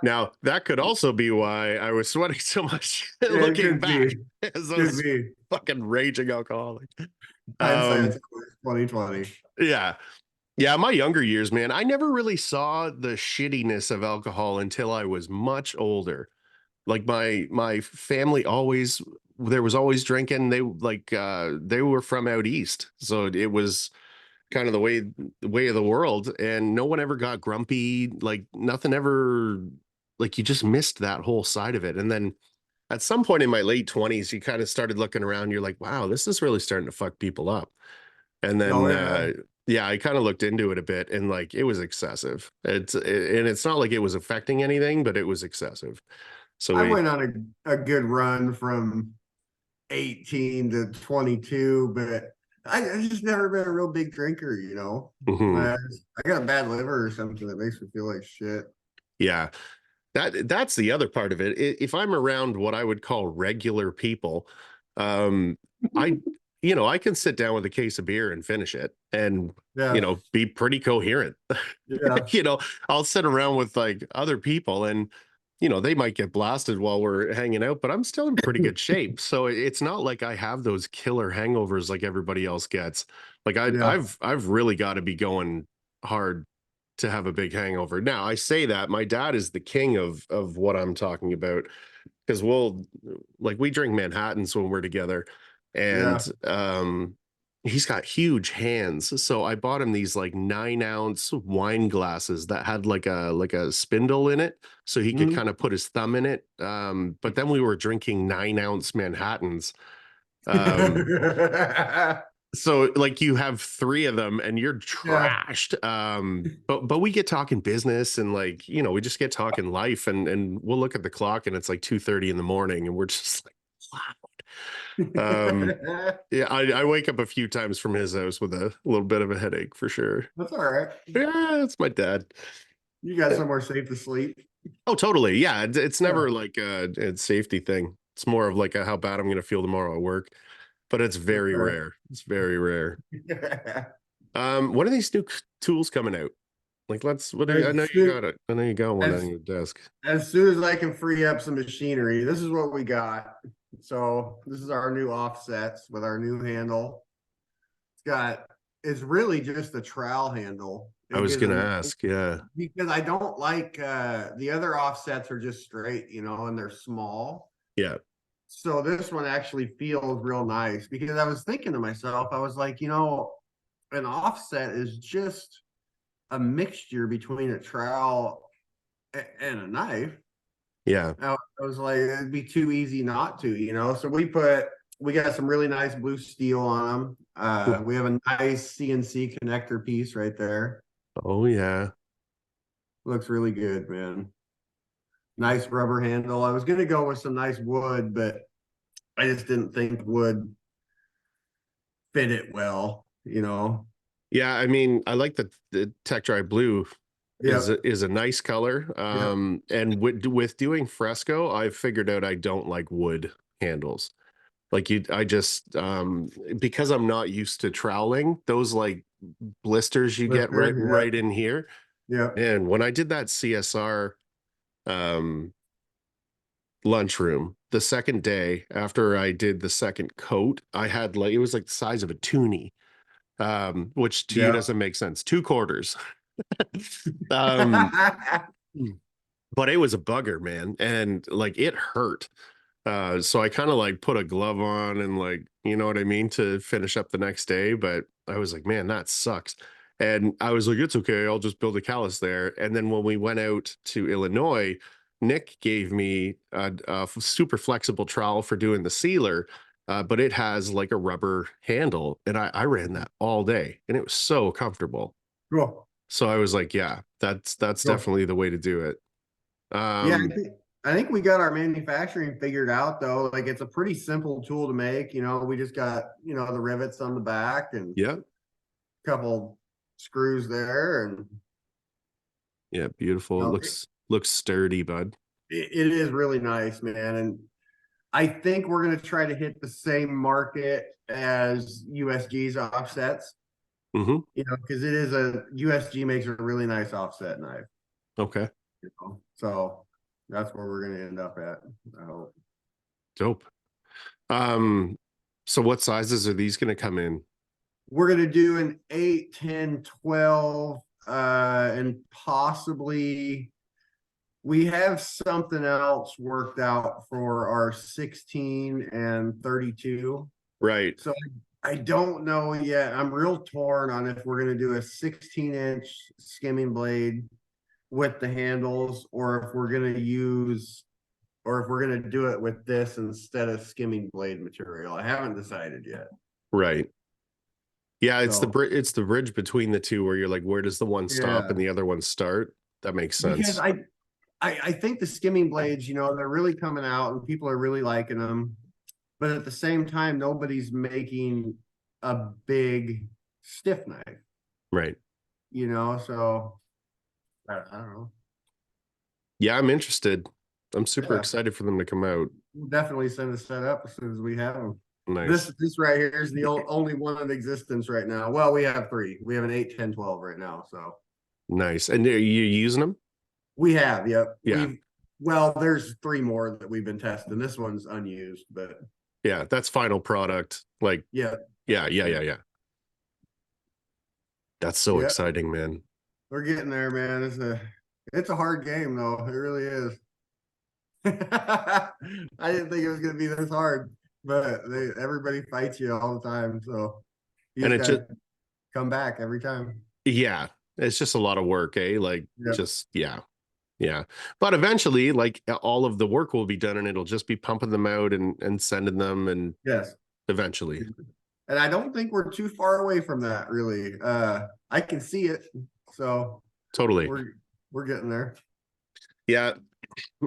Now, that could also be why I was sweating so much Yeah, it looking could back be. as Could those be. fucking raging alcoholic. Hindsight's Um, 2020. yeah. Yeah, my younger years, man, I never really saw the shittiness of alcohol until I was much older. Like my family always there was always drinking. They were from out east. So it was kind of the way of the world and no one ever got grumpy, like nothing ever like you just missed that whole side of it. And then at some point in my late 20s, you kind of started looking around, you're like, wow, this is really starting to fuck people up. And Oh then yeah. yeah, I kind of looked into it a bit and like it was excessive. And it's not like it was affecting anything, but it was excessive. So I we went on a good run from 18 to 22, but I just never been a real big drinker, you know. mhm. I got a bad liver or something that makes me feel like shit. Yeah. That's the other part of it. If I'm around what I would call regular people, um, I I can sit down with a case of beer and finish it and Yeah, be pretty coherent. yeah, you know, I'll sit around with like other people and they might get blasted while we're hanging out, but I'm still in pretty good shape. So it's not like I have those killer hangovers like everybody else gets. Like yeah. I've really got to be going hard to have a big hangover. Now, I say that my dad is the king of what I'm talking about, because we drink Manhattans when we're together, and Yeah. he's got huge hands. So I bought him these like 9-ounce wine glasses that had like a spindle in it, so he could Mhm. kind of put his thumb in it. But then we were drinking 9-ounce Manhattans. Um, so like you have three of them and you're Yeah. trashed. But we get talking business, and like, we just get talking life, and we'll look at the clock and it's like 2:30 in the morning and we're just like, wow. Yeah, I wake up a few times from his house with a little bit of a headache for sure. That's all right. Yeah, it's my dad. You got somewhere safe to sleep. Oh, totally. Yeah, it's Yeah. never like a safety thing. It's more of like a how bad I'm gonna feel tomorrow at work. But it's very Okay. rare. It's very rare. When are these new tools coming out? Like, I know As you got soon, it. I know you got one on as your desk. as soon as I can free up some machinery, this is what we got. So this is our new offsets with our new handle. It's really just a trowel handle. I It was gives gonna them, ask. Yeah. because I don't like the other offsets are just straight, and they're small. Yeah. So this one actually feels real nice, because I was thinking to myself, I was like, an offset is just a mixture between a trowel and a knife. Yeah. I was like, it'd be too easy not to. So we got some really nice blue steel on them. We have a nice CNC connector piece right there. Oh yeah. Looks really good, man. Nice rubber handle. I was gonna go with some nice wood, but I just didn't think wood fit it well. Yeah. I mean, I like the TechDry blue Yep. is a nice color. Yep. And with doing fresco, I've figured out I don't like wood handles. Like I just because I'm not used to troweling, those like blisters you get Lifter. right Yep. in here. Yep. And when I did that CSR um lunchroom the second day after I did the second coat, I had like it was like the size of a toonie, which to you Yep. doesn't make sense. 2 quarters. um, but it was a bugger, man, and like it hurt. So I kind of like put a glove on and like, you know what I mean, to finish up the next day. But I was like, man, that sucks. And I was like, it's okay. I'll just build a callus there. And then when we went out to Illinois, Nick gave me a super flexible trowel for doing the sealer, but it has like a rubber handle. And I ran that all day and it was so comfortable. Cool. So I was like, yeah, that's Cool. definitely the way to do it. Yeah, Um, I think we got our manufacturing figured out though. Like it's a pretty simple tool to make. We just got, the rivets on the back and yeah, a couple screws there, and yeah, beautiful. It uh, looks sturdy, bud. it is really nice, man. And I think we're gonna try to hit the same market as USG's offsets, Hmm. because it is USG makes a really nice offset knife. Okay. So that's where we're gonna end up at. I hope. Dope. Um, so what sizes are these going to come in? We're gonna do an 8, 10, 12, and possibly we have something else worked out for our 16 and 32. Right. So I don't know yet. I'm real torn on if we're gonna do a 16-inch skimming blade with the handles, or if we're gonna do it with this instead of skimming blade material. I haven't decided yet. Right. Yeah, So it's the bridge between the two where you're like, where does the one stop and yeah, the other one start? That makes because sense. I think the skimming blades, they're really coming out and people are really liking them. But at the same time, nobody's making a big stiff knife, Right. so I don't know. Yeah, I'm interested. I'm super Yeah, excited for them to come out. we'll definitely send a set up as soon as we have them. This Nice. this right here is the only one in existence right now. Well, we have three. We have an 8, 10, 12 right now. So Nice. And are you using them? we have, yep. Yeah. There's three more that we've been testing. This one's unused, but Yeah, that's final product. Like, yeah, yeah, yeah, yeah, yeah, yeah. That's so yeah. exciting, man. We're getting there, man. It's a hard game though. It really is. I didn't think it was gonna be this hard, but everybody fights you all the time. So you And just it just, gotta come back every time. yeah, it's just a lot of work, eh? Like, Yep. just, yeah. Yeah. But eventually, like all of the work will be done and it'll just be pumping them out and sending them and Yes. eventually. And I don't think we're too far away from that, really. I can see it. So Totally. we're getting there. Yeah.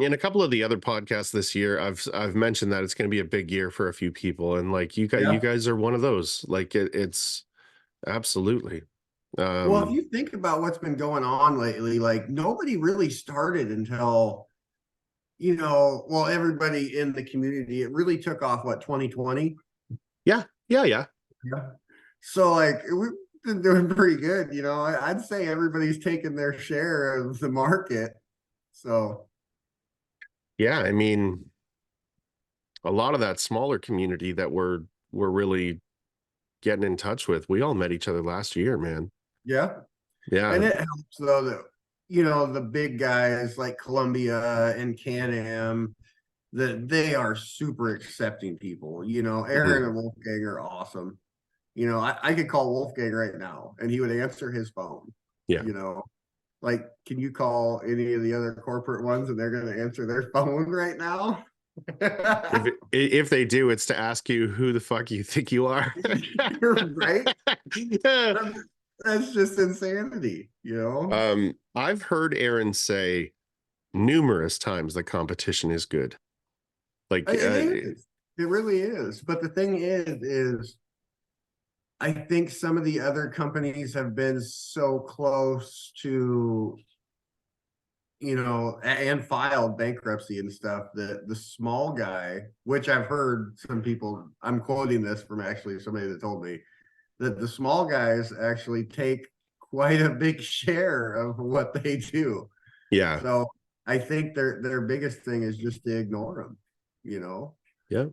In a couple of the other podcasts this year, I've mentioned that it's going to be a big year for a few people. And like you Yeah. guys are one of those. Like it's absolutely. Well, if Um, you think about what's been going on lately, like nobody really started until, well, everybody in the community, it really took off, what, 2020? yeah, yeah, yeah. Yeah. So like we've been doing pretty good, I'd say everybody's taken their share of the market. So Yeah. I mean, a lot of that smaller community that we're really getting in touch with, we all met each other last year, man. yeah. Yeah. And it helps though that the big guys like Columbia and Can-Am, that they are super accepting people. Mhm. Aaron and Wolfgang are awesome. I could call Wolfgang right now and he would answer his phone. Yeah. You know, like, can you call any of the other corporate ones and they're going to answer their phone right now? If they do, it's to ask you who the fuck you think you are. Right? That's just insanity. I've heard Aaron say numerous times the competition is good. Like, It is. It really is. But the thing is I think some of the other companies have been so close to, and filed bankruptcy and stuff that the small guy, which I've heard some people, I'm quoting this from actually somebody that told me that the small guys actually take quite a big share of what they do. yeah, So I think their biggest thing is just to ignore them, you know. yeah,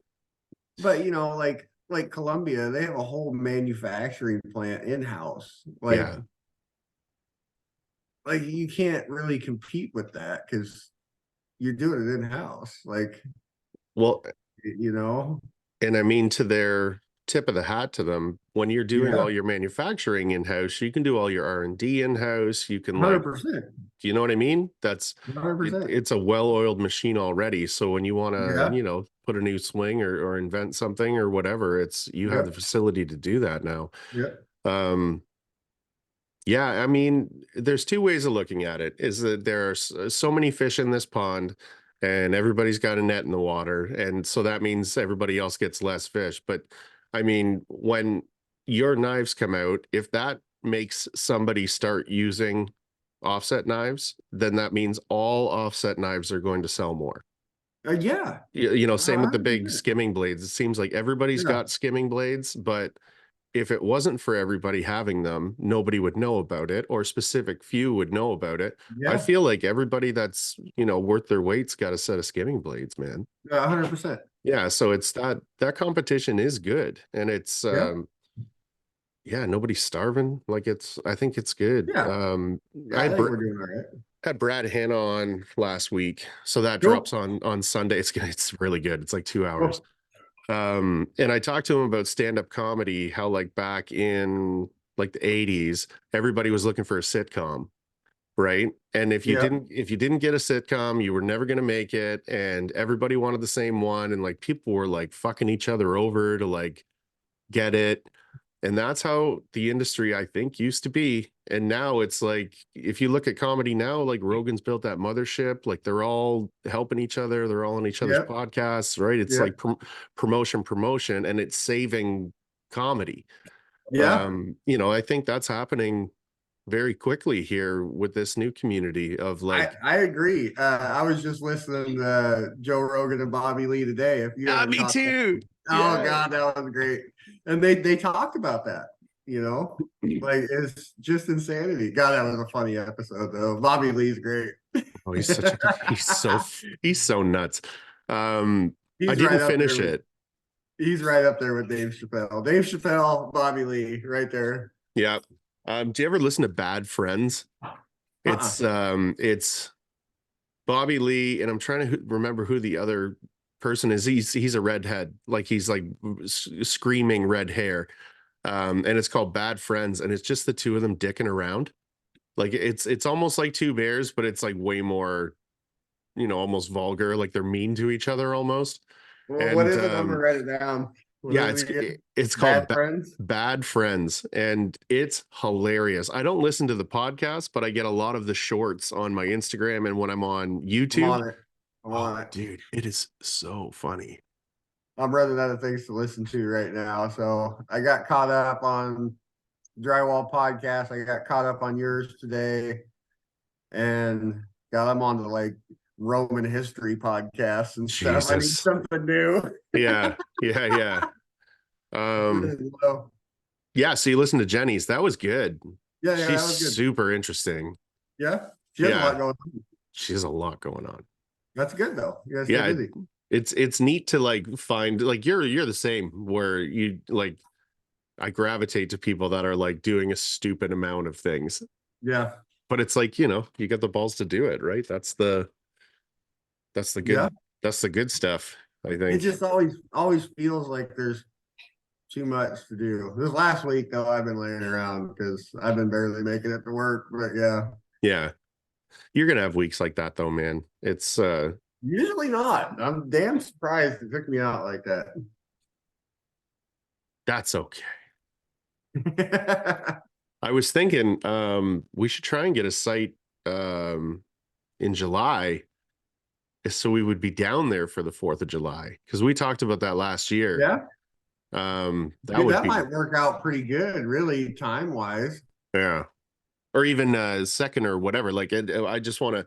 But like Columbia, they have a whole manufacturing plant in-house. yeah. Like you can't really compete with that because you're doing it in-house. Like, Well, you know, and I mean, to their tip of the hat to them, when you're doing yeah, all your manufacturing in-house, you can do all your R&D in-house. You can like, 100%. do you know what I mean? It's 100%. a well-oiled machine already. So when you want to, Yeah. put a new swing or invent something or whatever, you have the Yep. facility to do that now. Yep. Um, yeah, I mean, there's two ways of looking at it. Is that there are so many fish in this pond, and everybody's got a net in the water, and so that means everybody else gets less fish. But I mean, when your knives come out, if that makes somebody start using offset knives, then that means all offset knives are going to sell more. Yeah. Same with the big 100%. skimming blades. It seems like everybody's Yeah. got skimming blades, but if it wasn't for everybody having them, nobody would know about it, or specific few would know about it. I Yeah. feel like everybody that's, worth their weight's got a set of skimming blades, man. 100%. Yeah, so it's that competition is good. And it's Yeah. yeah, nobody's starving. Like I think it's good. Yeah. I Yeah. I think we're doing all right. had Brad Hanna on last week. So that drops Cool. on Sunday. It's really good. It's like 2 hours. Cool. And I talked to him about stand-up comedy, how like back in like the 80s, everybody was looking for a sitcom, right? And Yeah. if you didn't get a sitcom, you were never going to make it, and everybody wanted the same one, and like people were like fucking each other over to like get it. And that's how the industry, I think, used to be. And now it's like, if you look at comedy now, like Rogan's built that mothership, like they're all helping each other, they're all on each other's Yeah. podcasts, right? It's Yeah. like promotion, and it's saving comedy. Yeah. I think that's happening very quickly here with this new community of like, I agree. I was just listening to Joe Rogan and Bobby Lee today. If you ah, ever me talk to too. them, oh Yeah. God, that was great. And they talked about that, like it's just insanity. God, that was a funny episode though. Bobby Lee's great. Oh, he's so nuts. I He's didn't right up finish there with it. he's right up there with Dave Chappelle. Dave Chappelle, Bobby Lee, right there. Yeah. Do you ever listen to Bad Friends? Uh-uh. It's Bobby Lee, and I'm trying to remember who the other person is. He's a redhead, like he's like screaming red hair. And it's called Bad Friends, and it's just the two of them dicking around. Like it's almost like Two Bears, but it's like way more, almost vulgar. Like they're mean to each other almost. Well, what And is it? I'm gonna write it down. What yeah, is it again? it's called Bad friends. Bad Friends, and it's hilarious. I don't listen to the podcast, but I get a lot of the shorts on my Instagram and when I'm on I'm YouTube. on it. I'm Oh, on it. dude, it is so funny. I'm running out of things to listen to right now. So I got caught up on drywall podcast. I got caught up on yours today, and got I'm on to like Roman history podcasts and stuff. I need Jesus. something new. Yeah, yeah, yeah. Um, Really low. yeah, so you listen to Jenny's. That was good. Yeah, yeah, She's that was good. super interesting. Yeah, she has a lot Yeah, going on. she has a lot going on. That's good though. You guys stay Yeah, busy. it's neat to like find like you're the same where you like I gravitate to people that are like doing a stupid amount of things. Yeah, But it's like, you got the balls to do it, right? That's the yeah. good stuff, I It think. just always feels like there's too much to do. This last week though, I've been laying around because I've been barely making it to work. But yeah, Yeah. You're gonna have weeks like that though, man. It's usually not. I'm damn surprised it took me out like that. that's okay. I was thinking we should try and get a site in July so we would be down there for the 4th of July because we talked about that last year. Yeah, That dude, would that be, might work out pretty good, really, time wise. yeah, or even second or whatever. Like I just want to.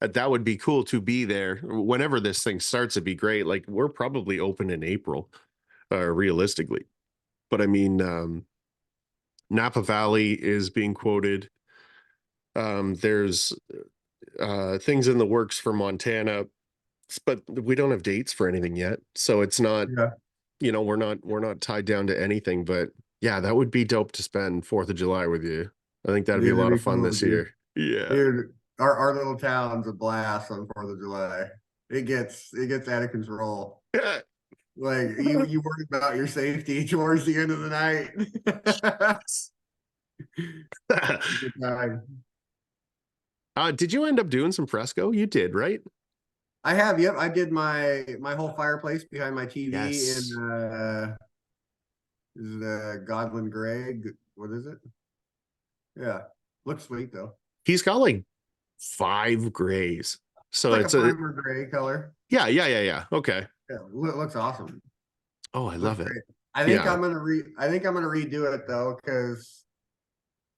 That would be cool to be there whenever this thing starts. It'd be great. Like we're probably open in April, realistically. But I mean, Napa Valley is being quoted. There's things in the works for Montana, but we don't have dates for anything yet. So it's not, Yeah, we're not tied down to anything. But yeah, that would be dope to spend 4th of July with you. I think that'd be a dude, it'd lot of be fun cool, this dude. year. Yeah. Dude, our little town's a blast on 4th of July. It gets out of control. Like you worry about your safety towards the end of the night. Good time. Did you end up doing some fresco? You did, right? I have, yep. I did my whole fireplace behind my TV in Yes. is it Godwin Gray? What is it? Yeah. Looks sweet though. He's got like 5 grays. It's So like a it's a, primer gray color. yeah, yeah, yeah, yeah. Okay. Yeah, looks awesome. Oh, I Looks love it. great. Yeah. I think I'm gonna redo it though, because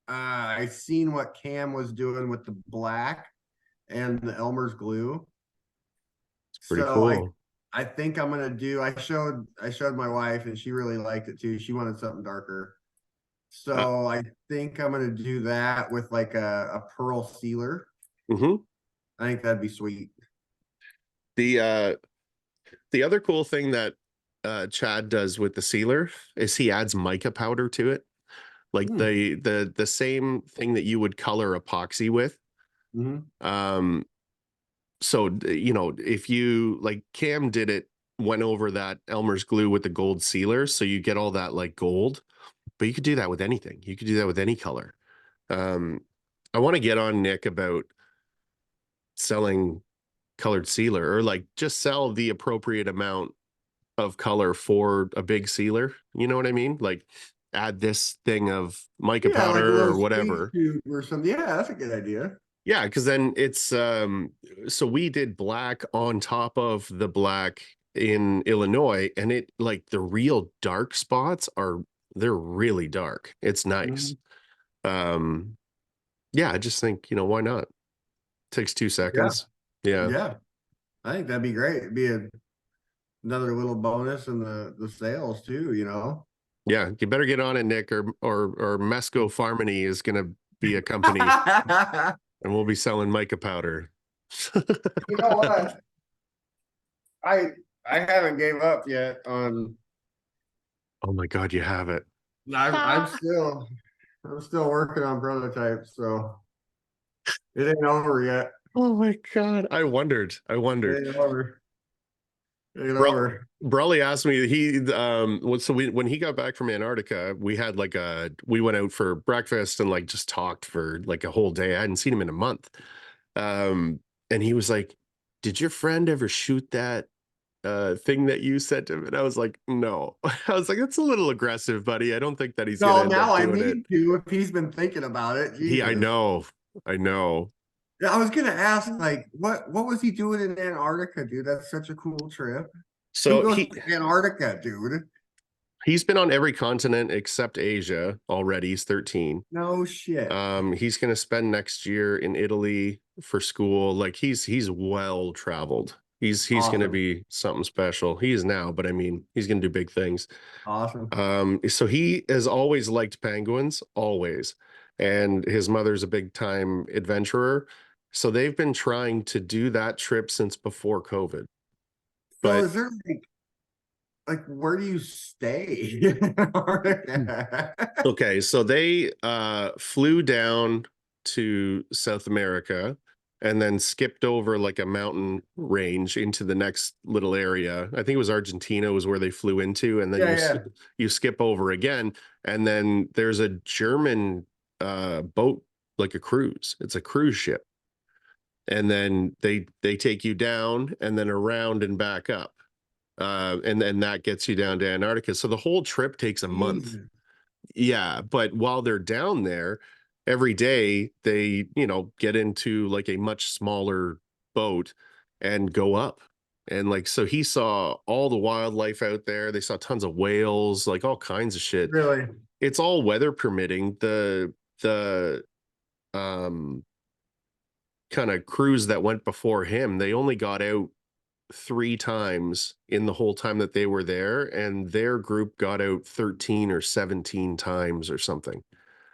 I seen what Cam was doing with the black and the Elmer's glue. It's pretty So cool. I think I'm gonna do. I showed my wife and she really liked it too. She wanted something darker. Uh, So I think I'm gonna do that with like a pearl sealer. mhm. I think that'd be sweet. The the other cool thing that Chad does with the sealer is he adds mica powder to it. Like Hmm. the same thing that you would color epoxy with. Mhm. Um, so if you like Cam did it, went over that Elmer's glue with the gold sealer, so you get all that like gold, but you could do that with anything. You could do that with any color. Um, I want to get on Nick about selling colored sealer or like just sell the appropriate amount of color for a big sealer. You know what I mean? Like add this thing of mica Yeah, like a powder little or squeeze whatever. tube or something. Yeah, that's a good idea. Yeah, because then it's so we did black on top of the black in Illinois, and it like the real dark spots are they're really dark. It's nice. Mhm. Um yeah, I just think, why not? Takes two Yeah, seconds. Yeah. yeah. I think that'd be great. It'd be another little bonus in the sales too. Yeah. You better get on it, Nick, or Mesco Farmany is gonna be a company and we'll be selling mica powder. You know what? I I haven't gave up yet on Oh my God, you have it. I'm still I'm still working on prototypes, so it ain't over yet. Oh my God. I It wondered. ain't over. It ain't Bro, over. Brawley asked me so when he got back from Antarctica, we had we went out for breakfast and like just talked for like a whole day. I hadn't seen him in a month. Um, and he was like, "Did your friend ever shoot that thing that you sent him?" And I was like, "No." I was like, "It's a little aggressive, buddy. I don't think that he's gonna No, end up now I doing it." need to if he's been thinking about it. I Jesus. know, I know. Yeah, I was gonna ask, like, what was he doing in Antarctica, dude? That's such a cool trip. Who So goes to Antarctica, dude? he's been on every continent except Asia already. He's 13. No shit. He's gonna spend next year in Italy for school. Like he's well traveled. He's gonna Awesome. be something special. He is now, but I mean, he's gonna do big things. Awesome. So he has always liked penguins, always. And his mother's a big time adventurer. So they've been trying to do that trip since before COVID. So But is there like where do you stay in Antarctica? okay, so they flew down to South America and then skipped over like a mountain range into the next little area. I think it was Argentina was where they flew into, and then Yeah, yeah. you skip over again, and then there's a German boat, like a cruise. It's a cruise ship, and then they take you down and then around and back up, and then that gets you down to Antarctica. So the whole trip takes a month. Jesus. Yeah, but while they're down there, every day they, get into like a much smaller boat and go up. And like, so he saw all the wildlife out there. They saw tons of whales, like all kinds of shit. Really? It's all weather permitting. The um kind of cruise that went before him, they only got out three times in the whole time that they were there, and their group got out 13 or 17 times or something.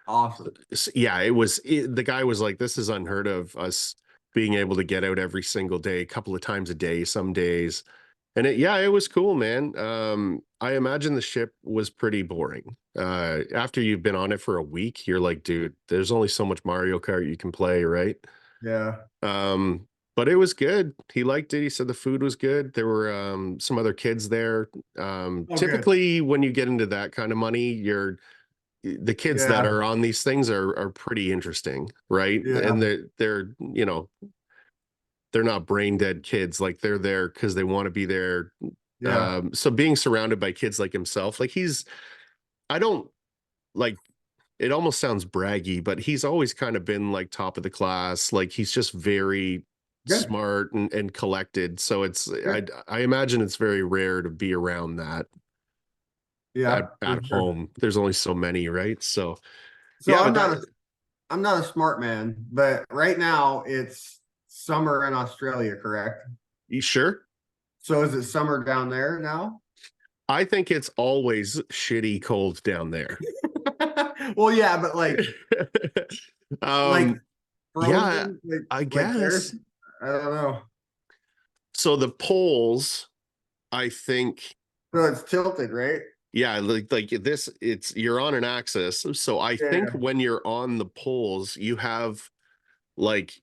Awesome. Yeah, the guy was like, this is unheard of, us being able to get out every single day, a couple of times a day, some days. And yeah, it was cool, man. I imagine the ship was pretty boring. After you've been on it for a week, you're like, dude, there's only so much Mario Kart you can play, right? Yeah. Um, but it was good. He liked it. He said the food was good. There were some other kids there. Oh, good. Typically, when you get into that kind of money, the kids that Yeah. are on these things are pretty interesting, right? And Yeah. they're not brain dead kids. Like they're there because they want to be there. Yeah. So being surrounded by kids like himself, like I don't like it almost sounds braggy, but he's always kind of been like top of the class. Like he's just very Good. smart and collected. So Good. I imagine it's very rare to be around that Yeah, at for sure. home. There's only so many, right? So So yeah, but that I'm not a smart man, but right now it's summer in Australia, correct? you sure? So is it summer down there now? I think it's always shitty cold down there. Well, yeah, but like um, yeah, frozen, I like there's guess. I don't know. So the poles, I think, So it's tilted, right? yeah, like this, you're on an axis. So I think Yeah. when you're on the poles, you have like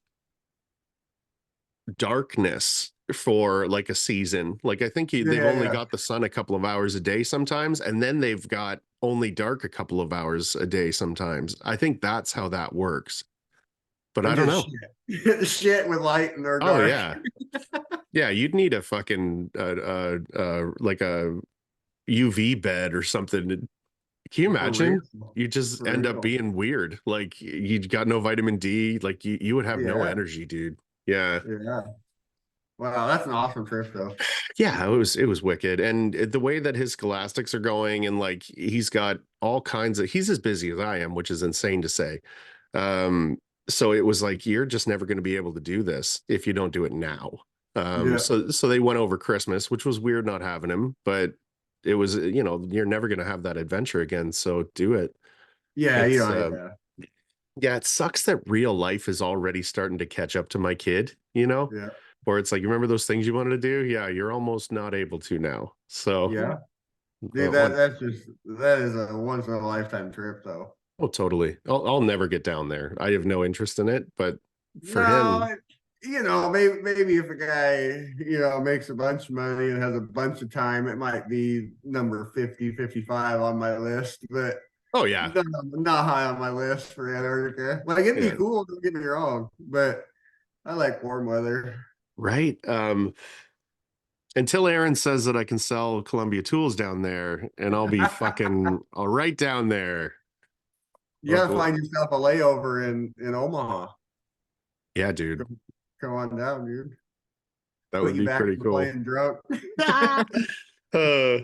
darkness for like a season. Like I think Yeah, they've yeah, only yeah. got the sun a couple of hours a day sometimes, and then they've got only dark a couple of hours a day sometimes. I think that's how that works, but I And don't just know. shit with light and they're Oh dark. yeah, yeah. You'd need a fucking like a UV bed or something. Can you For real. imagine? You just For end up real. being weird. Like you got no vitamin D. Like you would have no Yeah. energy, dude. Yeah. Yeah. Wow, that's an awesome trip though. Yeah, it was wicked. And the way that his scholastics are going, and like he's got all kinds of he's as busy as I am, which is insane to say. Um, so it was like you're just never going to be able to do this if you don't do it now. Yeah. So they went over Christmas, which was weird not having him, but it was, you're never going to have that adventure again, so do it. Yeah, you It's know, yeah. Yeah, it sucks that real life is already starting to catch up to my kid, you know? Yeah. Or it's like, you remember those things you wanted to do? Yeah, you're almost not able to now. So, Yeah. Dude, one, that is a once in a lifetime trip though. Oh, totally. I'll never get down there. I have no interest in it, but for him, No, maybe if a guy, makes a bunch of money and has a bunch of time, it might be number 50, 55 on my list, but oh yeah, not high on my list for Antarctica. Like it'd be yeah, cool, don't get me wrong, but I like warm weather. right. Until Aaron says that I can sell Columbia tools down there, and I'll be fucking all right down there. You Like, gotta find yourself a layover in Omaha. yeah, dude, Come on down, dude. that Put would you be back pretty in the cool. plane drunk. uh,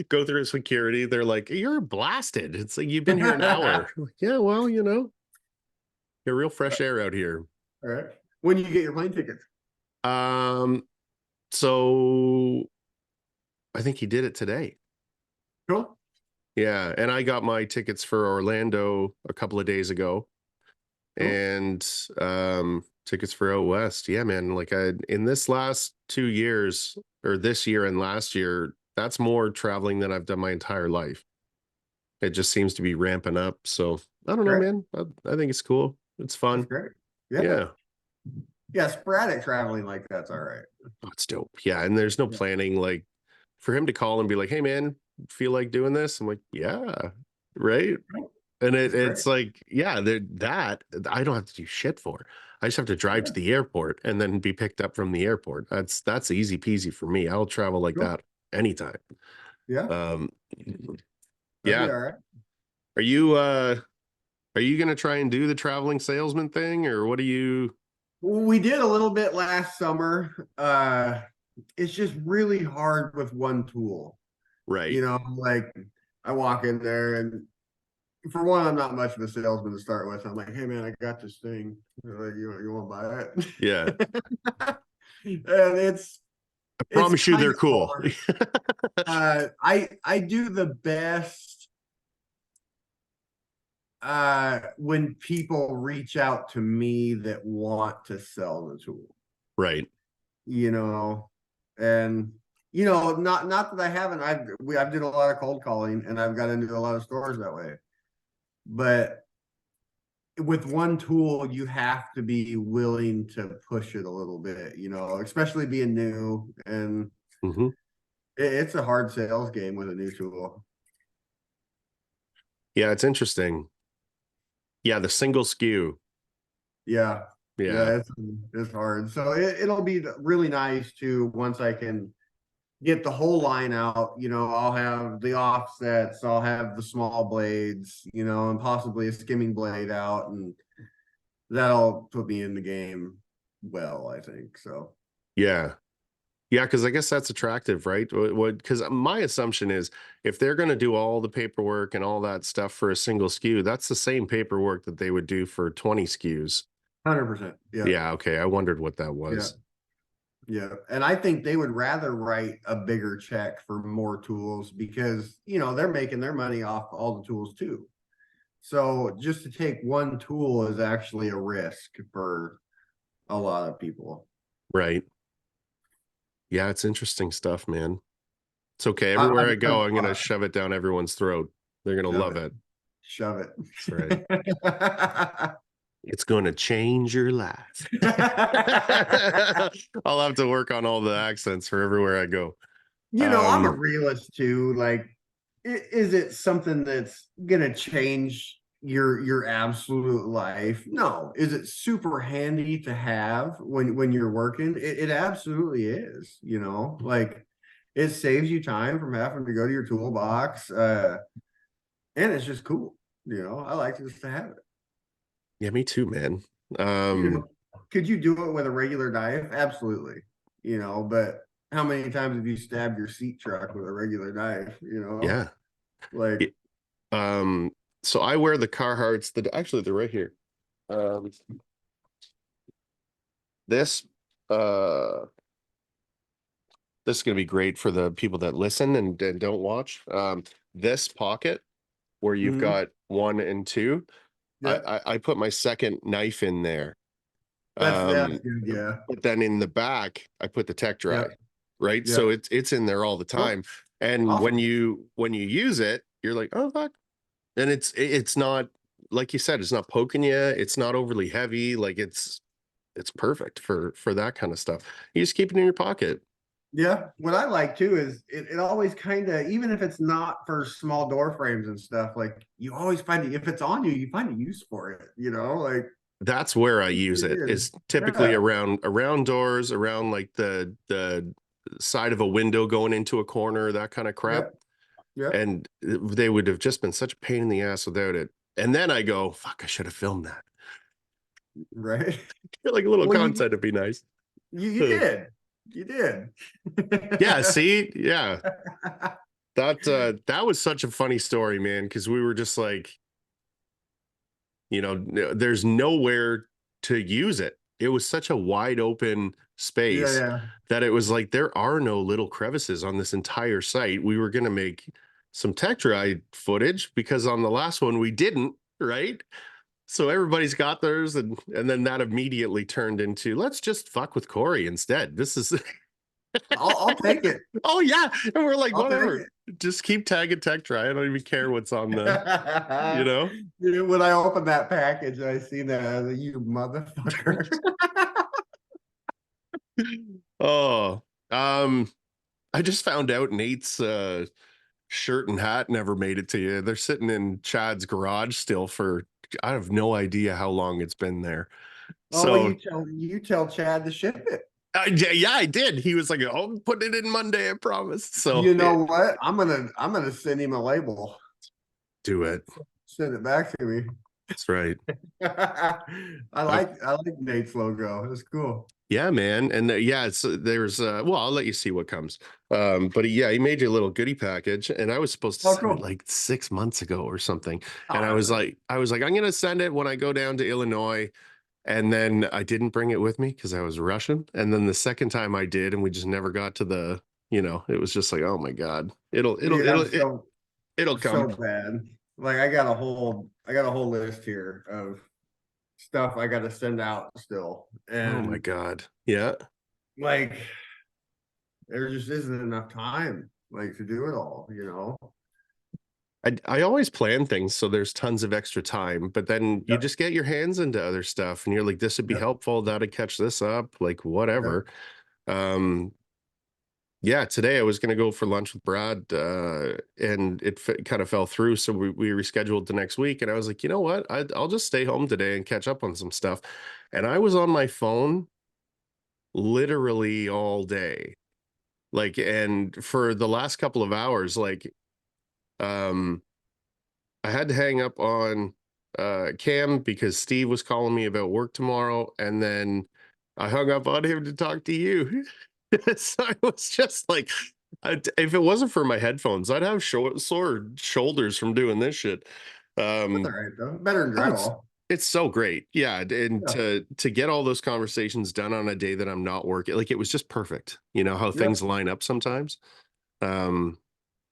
go through security. They're like, "You're blasted." It's like you've been here an hour. I'm like, yeah, well, get real fresh air out here. All right. When you get your plane tickets. Um, so I think he did it today. Cool. Yeah, and I got my tickets for Orlando a couple of days ago, Cool. and tickets for out west. Yeah, man. Like I in this last 2 years, or this year and last year, that's more traveling than I've done my entire life. It just seems to be ramping up. So I don't know, Great. man. I think it's cool. It's That's fun. great. Yeah. Yeah. Yeah. Sporadic traveling like that's all right. Oh, it's dope. Yeah, and there's no Yeah. planning. Like for him to call and be like, "Hey, man, feel like doing this?" I'm like, "Yeah, right." And That's great. it's like, yeah, that I don't have to do shit for. I just have to drive Yeah. to the airport and then be picked up from the airport. That's easy peasy for me. I'll travel like Cool. that anytime. Yeah. Um, That'd be yeah. all right. Are you gonna try and do the traveling salesman thing, or what are you? We did a little bit last summer. It's just really hard with one tool. Right. Like I walk in there and for one, I'm not much of a salesman to start with. I'm like, hey man, I got this thing. They're like, you want to Yeah. buy it? And I it's promise you kind they're of cool. hard. I do the best when people reach out to me that want to sell the tool, Right. you know, and not that I haven't. I've did a lot of cold calling and I've got into a lot of stores that way, but with one tool, you have to be willing to push it a little bit, especially being new. And Hmm. it's a hard sales game with a new tool. Yeah, it's interesting. Yeah, the single skew. Yeah. Yeah. Yeah, it's hard. So it'll be really nice to once I can get the whole line out, I'll have the offsets, I'll have the small blades, and possibly a skimming blade out, and that'll put me in the game well, I think. So Yeah. Yeah, because I guess that's attractive, right? What? Because my assumption is if they're going to do all the paperwork and all that stuff for a single SKU, that's the same paperwork that they would do for 20 SKUs. 100%. Yeah. Yeah, okay. I wondered what that Yeah. was. Yeah. And I think they would rather write a bigger check for more tools because, they're making their money off all the tools too. So just to take one tool is actually a risk for a lot of people. Right. Yeah, it's interesting stuff, man. It's okay. I Everywhere I go, learned I'm a going to lot. shove it down everyone's throat. They're going to Shove love it. it. Shove That's right. it. It's going to change your life. I'll have to work on all the accents for everywhere I go. I'm a realist too. Like, is it something that's gonna change your absolute life? No. Is it super handy to have when you're working? It absolutely is. Like it saves you time from having to go to your toolbox, and it's just cool. I like just to have it. Yeah, me too, man. You know, could you do it with a regular knife? Absolutely. But how many times have you stabbed your seat truck with a regular knife? Yeah. Like It- Um, so I wear the Carhartts that actually they're right here. Um, this uh this is gonna be great for the people that listen and don't watch. This pocket where you've mhm. got one and two, Yeah, I put my second knife in there. that's Um, good. Yeah, but then in the back, I put the yeah, TechDry, right? yeah. So it's in there all the Oh, time. And when awesome. you use it, you're like, oh fuck, And it's not, like you said, it's not poking you. It's not overly heavy. Like it's perfect for that kind of stuff. You just keep it in your pocket. Yeah, what I like too is it always kind of, even if it's not for small door frames and stuff, like you always find it, if it's on you, you find a use for it, like That's where I it's use it, weird. is typically Yeah, around doors, around like the side of a window going into a corner, that kind of crap. yep, yep, And they would have just been such a pain in the ass without it. And then I go, fuck, I should have filmed that. right. Like a little Well, you content would be nice. you you did, you did. Yeah, see, yeah, that was such a funny story, man, because we were just like, there's nowhere to use it. It was such a wide open Yeah, space yeah. that it was like there are no little crevices on this entire site. We were going to make some TechDry footage because on the last one we didn't, right? So everybody's got theirs, and then that immediately turned into, let's just fuck with Cory instead. This is I'll take it. oh yeah, and we're like, I'll take whatever, it. just keep tagging TechDry. I don't even care what's on the, you know. When I opened that package, I see that you motherfucker. Oh, I just found out Nate's shirt and hat never made it to you. They're sitting in Chad's garage still for, I have no idea how long it's been there. Oh, well, So you tell Chad to ship it. yeah, I did. He was like, "Oh, I'm putting it in Monday, I promised." So You know what? I'm gonna send him a label. do it. Send it back to me. That's right. I I, like Nate's logo. It's cool. yeah, man. And yeah, there's well, I'll let you see what comes. But yeah, he made you a little goodie package, and I was supposed to Oh, send it cool. like 6 months ago or something. And I Oh, was like, I'm gonna send it when I go down to Illinois. And then I didn't bring it with me because I was rushing. And then the second time I did, and we just never got to it was just like, oh my God, dude, it'll so come. bad. Like I got a whole list here of stuff I got to send out still, Oh my and God. Yeah. like there just isn't enough time like to do it all. I always plan things so there's tons of extra time, but then you Yep, just get your hands into other stuff and you're like, this would be yep, helpful, that'd catch this up, like yep. whatever. Um, yeah, today I was going to go for lunch with Brad, and it kind of fell through. So we rescheduled the next week. And I was like, you know what? I'll just stay home today and catch up on some stuff. And I was on my phone literally all day. Like, and for the last couple of hours, like, um, I had to hang up on Cam because Steve was calling me about work tomorrow. And then I hung up on him to talk to you. So I was just like, if it wasn't for my headphones, I'd have sore shoulders from doing this shit. That's all Um, right though. Better than oh, drywall. it's so great, yeah. And Yeah, to get all those conversations done on a day that I'm not working, like it was just perfect. You know how yeah. things line up sometimes. Um,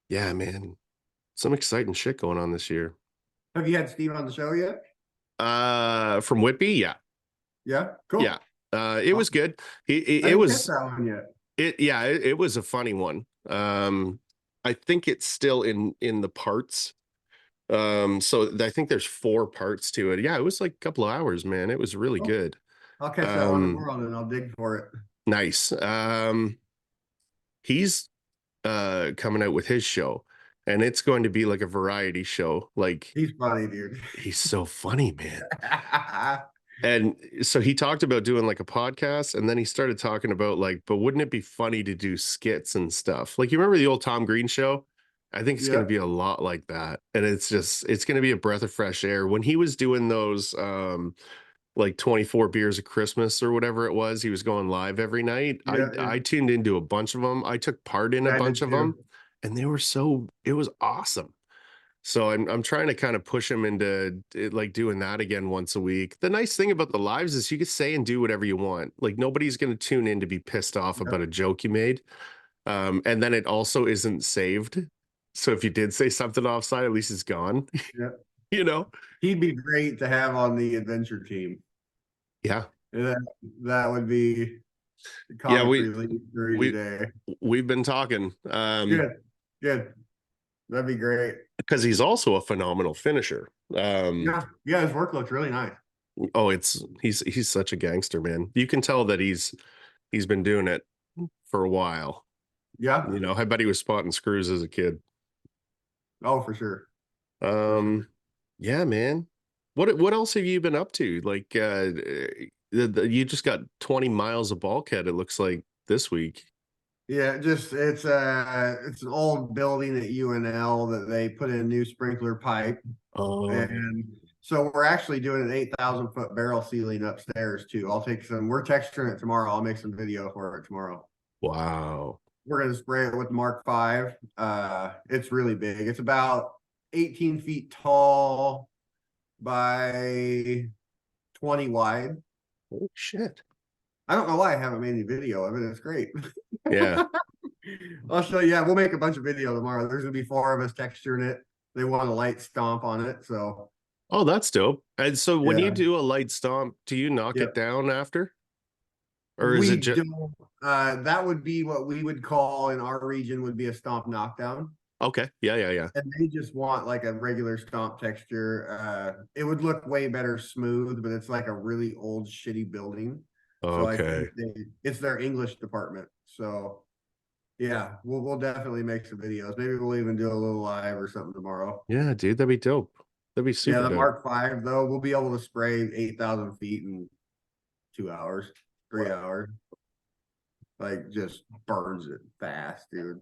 yeah, man, some exciting shit going on this year. Have you had Steve on the show yet? From Whitby, yeah, Yeah, yeah. cool. It was Awesome. good. I It didn't catch was that one yet. yeah, it was a funny one. I think it's still in the parts. So I think there's 4 parts to it. Yeah, it was like a couple of hours, man. It was really Oh, good. I'll catch that one Um, tomorrow and I'll dig for it. nice. He's coming out with his show, and it's going to be like a variety show. Like He's funny, dude. he's so funny, man. And so he talked about doing like a podcast, and then he started talking about like, but wouldn't it be funny to do skits and stuff? Like you remember the old Tom Green show? I think it's going to Yeah, be a lot like that. And it's going to be a breath of fresh air. When he was doing those like 24 beers of Christmas or whatever it was, he was going live every night. yeah, yeah. I tuned into a bunch of them. I took part in a Yeah, I bunch did of them, too. and it was awesome. So I'm trying to kind of push him into like doing that again once a week. The nice thing about the lives is you can say and do whatever you want. Like nobody's going to tune in to be pissed off Yeah, about a joke you made. And then it also isn't saved. So if you did say something offside, at least it's gone, yeah. you know? He'd be great to have on the adventure team. Yeah. That that would be Yeah, comic relief during the we day. we've been talking. Good, good. That'd be great. because he's also a phenomenal finisher. Yeah, yeah, his work looks really nice. Oh, he's such a gangster, man. You can tell that he's been doing it for a while. Yeah. You know, I bet he was spotting screws as a kid. Oh, for sure. For sure. Um, yeah, man. What else have you been up to? Like, you just got 20 miles of bulkhead, it looks like this week. Yeah, just it's an old building at UNL that they put in a new sprinkler pipe. Oh, And so we're actually doing an 8,000 foot barrel ceiling upstairs too. We're texturing it tomorrow. I'll make some video for it tomorrow. wow. We're gonna spray it with Mark V. It's really big. It's about 18 feet tall by 20 wide. Holy shit. I don't know why I haven't made any video of it. It's great. Yeah. I'll show you. Yeah, we'll make a bunch of video tomorrow. There's gonna be 4 of us texturing it. They want a light stomp on it. So Oh, that's dope. And so when you yeah. do a light stomp, do you knock Yeah. it down after? Or is We it just don't that would be what we would call in our region would be a stomp knockdown. okay? Yeah, yeah, yeah. And they just want like a regular stomp texture. It would look way better smooth, but it's like a really old shitty building. So I think Okay. it's their English department. So yeah, we'll definitely make some videos. Maybe we'll even do a little live or something tomorrow. Yeah, dude, that'd be dope. That'd be Yeah, super the dope. Mark V though, we'll be able to spray 8,000 feet in 2 hours, 3 hours. Like just burns it fast, dude.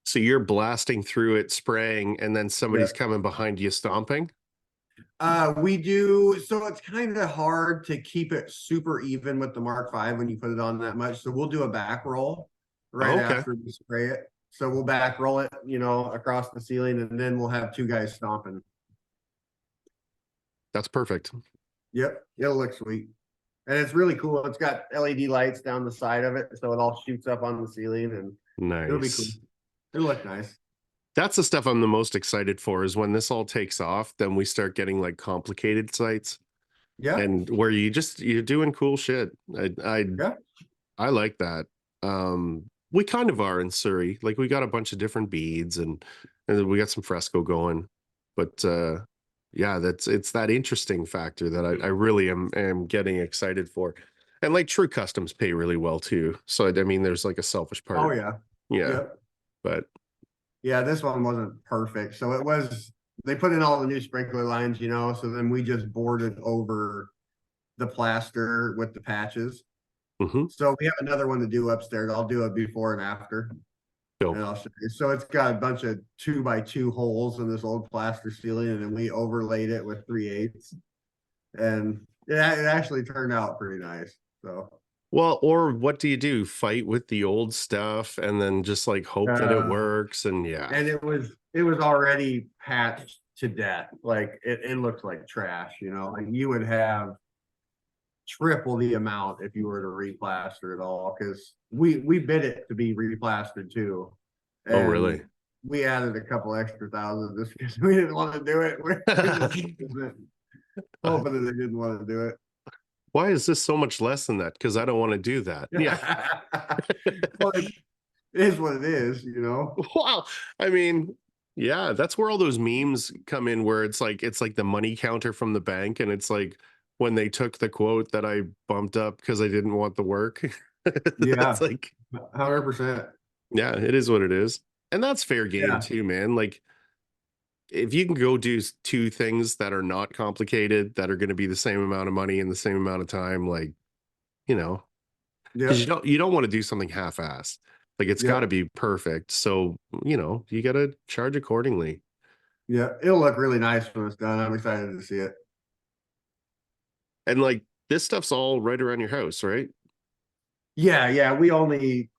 So you're blasting through it, spraying, and then Yeah. somebody's coming behind you stomping? We do. So it's kind of hard to keep it super even with the Mark V when you put it on that much. So we'll do a back roll right Oh, okay. after we spray it. So we'll back roll it, across the ceiling, and then we'll have 2 guys stomping. That's perfect. Yep, it'll look sweet. And it's really cool. It's got LED lights down the side of it, so it all shoots up on the ceiling, and it'll be cool. Nice. It'll look nice. That's the stuff I'm the most excited for is when this all takes off, then we start getting like complicated sites Yeah, and where you're doing cool shit. yeah. I like that. We kind of are in Surrey. Like we got a bunch of different beads and then we got some fresco going. But yeah, it's that interesting factor that I really am getting excited for. And like true customs pay really well too. So I mean there's like a selfish Oh part. yeah. Yeah. Yep. But Yeah, this one wasn't perfect. So they put in all the new sprinkler lines, so then we just boarded over the plaster with the patches. mhm, So we have another one to do upstairs. I'll do it before and after. And dope. I'll show you. So it's got a bunch of 2 by 2 holes in this old plaster ceiling, and then we overlaid it with 3/8. And it actually turned out pretty nice. So Well, or what do you do? Fight with the old stuff and then just like hope that it uh works and yeah. and it was already patched to death. Like it looks like trash, like you would have triple the amount if you were to replaster it all, because we bid it to be replastered too, Oh, and really? we added a couple extra thousand just because we didn't want to do it. We're just hoping that they didn't want to do it. Why is this so much less than that? Because I don't want to do that. Yeah. Well, it is what it is. Wow. I mean, yeah, that's where all those memes come in where it's like the money counter from the bank and it's like when they took the quote that I bumped up because I didn't want the work. Yeah, That's like, 100%. yeah, it is what it is. And that's fair game Yeah, too, man. Like if you can go do two things that are not complicated, that are going to be the same amount of money in the same amount of time, like, you know, because yep, you don't want to do something half-assed. Like it's got to yep, be perfect. So, you got to charge accordingly. yeah. It'll look really nice when it's done. I'm excited to see it. And like this stuff's all right around your house, right? Yeah, yeah. We only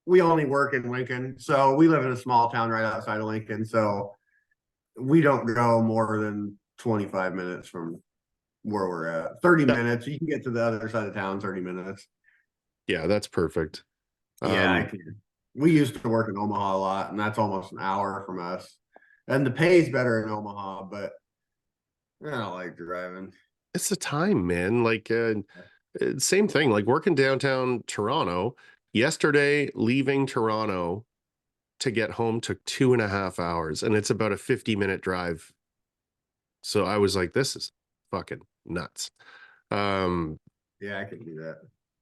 work in Lincoln, so we live in a small town right outside of Lincoln. So we don't go more than 25 minutes from where we're at. 30 That, minutes. You can get to the other side of town, 30 minutes. yeah, that's perfect. Yeah, I Um, can. We used to work in Omaha a lot, and that's almost an hour from us. And the pay's better in Omaha, but I don't like driving. it's the time, man. Like same thing, like working downtown Toronto, yesterday leaving Toronto. to get home took 2.5 hours, and it's about a 50-minute drive. So I was like, this is fucking nuts. Um, Yeah, I can do that.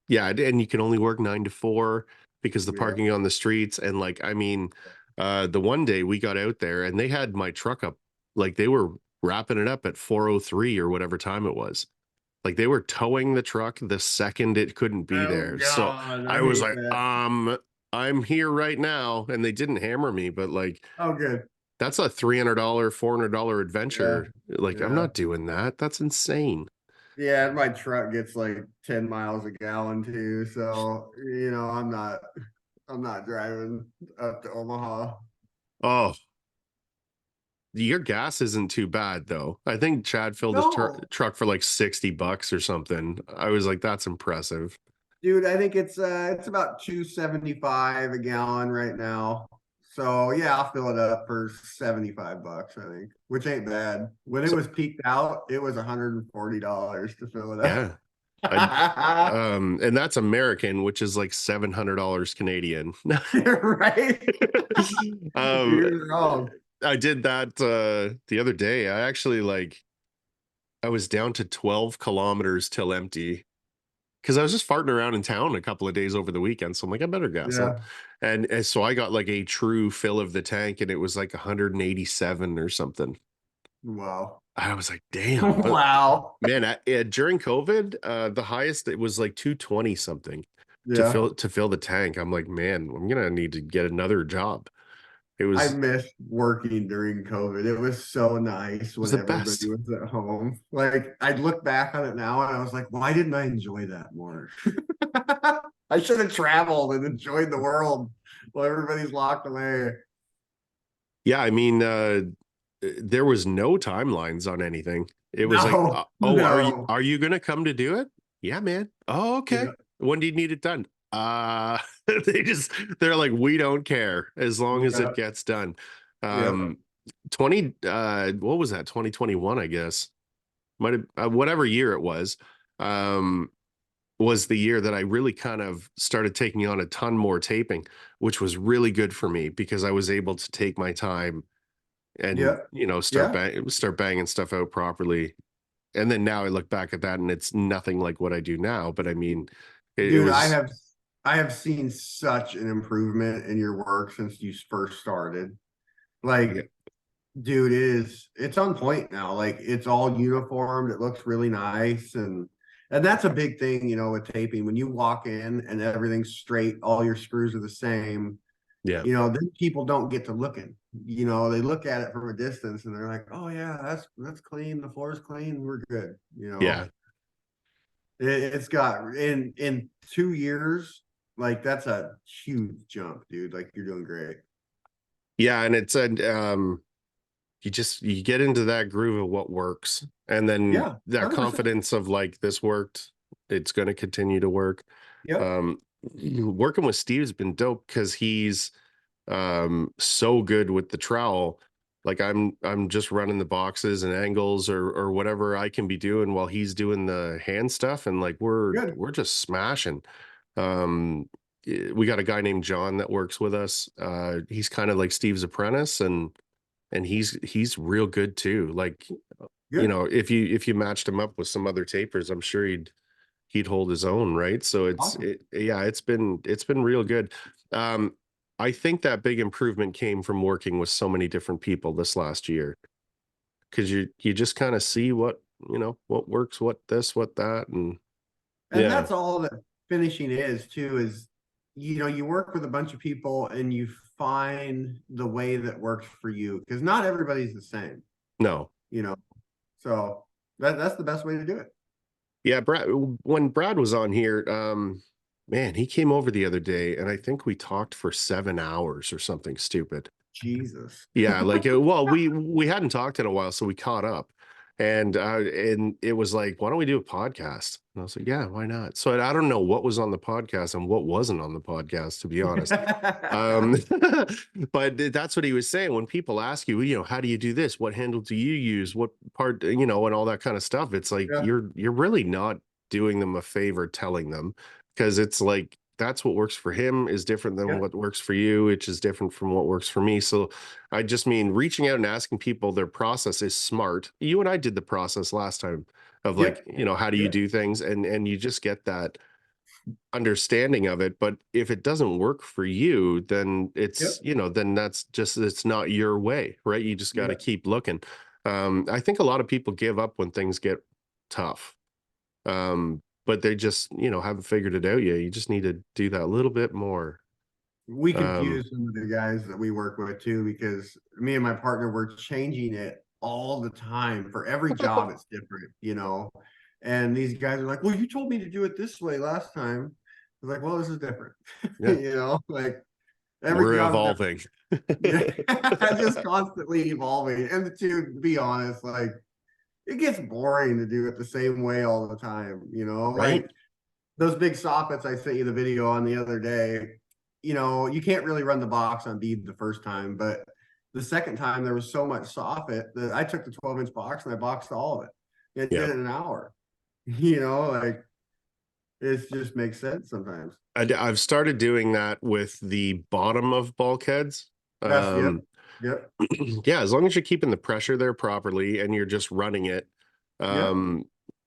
yeah, and you can only work 9 to 4 because the Yeah. parking on the streets. And like, I mean, the one day we got out there and they had my truck up, like they were wrapping it up at 4:03 or whatever time it was. Like they were towing the truck the second it couldn't be Oh there. So God, I I was hate like, that. I'm here right now. And they didn't hammer me, but like Oh, good. that's a $300, $400 Yeah. adventure. Like I'm Yeah. not doing that. That's insane. Yeah, my truck gets like 10 miles a gallon too. So, I'm not driving up to Omaha. Oh, your gas isn't too bad though. I think Chad filled his No, truck for like $60 or something. I was like, that's impressive. dude, I think it's about 275 a gallon right now. So yeah, I'll fill it up for $75, I think, which ain't bad. When it So was peaked out, it was $140 to fill it up. yeah. I and that's American, which is like $700 Canadian. Right? um You're wrong. I did that the other day. I was down to 12 kilometers till empty because I was just farting around in town a couple of days over the weekend. So I'm like, I better gas up. Yeah. And so I got like a true fill of the tank and it was like 187 or something. Wow. I was like, damn. But Wow. man, during COVID, the highest it was like 220 something Yeah. to fill the tank. I'm like, man, I'm gonna need to get another job. It I was missed working during COVID. It was so nice when the everybody best. was at home. Like I'd look back on it now and I was like, why didn't I enjoy that more? I should have traveled and enjoyed the world while everybody's locked away. Yeah, I mean, there was no timelines on anything. It was like, No, oh, no. are you gonna come to do it? Yeah, man. Oh, okay. Yeah, When do you need it done? They just they're like, we don't care as long as it yeah, gets done. yeah. Um, 20 what was that? 2021, I guess. Might have whatever year it um was the year that I really kind of started taking on a ton more taping, which was really good for me because I was able to take my time and Yeah, yeah. start banging stuff out properly. And then now I look back at that and it's nothing like what I do now. But I mean, it Dude, was I have seen such an improvement in your work since you first started. Like, yeah, dude, it's on point now. Like it's all uniformed. It looks really nice. And that's a big thing, with taping. When you walk in and everything's straight, all your screws are the same, yeah, then people don't get to looking. They look at it from a distance and they're like, oh yeah, that's clean. The floor's clean. We're good. yeah, It's got in 2 years, like that's a huge jump, dude. Like you're doing great. yeah. And it's you get into that groove of what works, and then Yeah, that 100%. confidence of like this worked, it's going to continue to work. Yep. Um, Working with Steve's been dope because he's so good with the trowel. Like I'm just running the boxes and angles or whatever I can be doing while he's doing the hand stuff, and like Good. we're just smashing. um we got a guy named John that works with us. He's kind of like Steve's apprentice, and he's real good too. Like, Good. if you matched him up with some other tapers, I'm sure he'd hold his own, right? So Awesome. yeah, it's been real good. um I think that big improvement came from working with so many different people this last year, because you just kind of see what works, what this, what that, and And yeah. that's all that finishing is too, is you work with a bunch of people and you find the way that works for you because not everybody's the same, No. you know. So that's the best way to do it. Yeah, when Brad was on here, man, he came over the other day and I think we talked for 7 hours or something stupid. Jesus. Yeah, like well, we hadn't talked in a while, so we caught up, and it was like, why don't we do a podcast? And I was like, yeah, why not? So I don't know what was on the podcast and what wasn't on the podcast, to be honest. Um, but that's what he was saying. When people ask you, how do you do this? What handle do you use? What part, and all that kind of stuff. It's like Yeah. you're really not doing them a favor telling them, because it's like that's what works for him is different than Yep. what works for you, which is different from what works for me. So I just mean reaching out and asking people their process is smart. You and I did the process last time of like, Yep. how do you Yep. do things? And you just get that understanding of it. But if it doesn't work for you, then it's, Yep. then that's just, it's not your way, right? You just got to Yep. keep looking. I think a lot of people give up when things get tough. But they just, haven't figured it out yet. You just need to do that a little bit more. We Um, confuse some of the guys that we work with too, because me and my partner were changing it all the time. For every job, it's different, you know. And these guys are like, "Well, you told me to do it this way last time." I was like, "Well, this is different," yeah, you know. Like every we're job is evolving. different. Yeah, just constantly evolving. And to be honest, like it gets boring to do it the same way all the time, you know. Right? Like those big soffits I sent you the video on the other day, you know, you can't really run the box on bead the first time, but the second time there was so much soffit that I took the 12-inch box and I boxed all of it. It Yeah. did it in an hour. You know, like it just makes sense sometimes. I've started doing that with the bottom of bulkheads. That's yep, Um, yep, yeah, as long as you're keeping the pressure there properly and you're just running it, yep, um,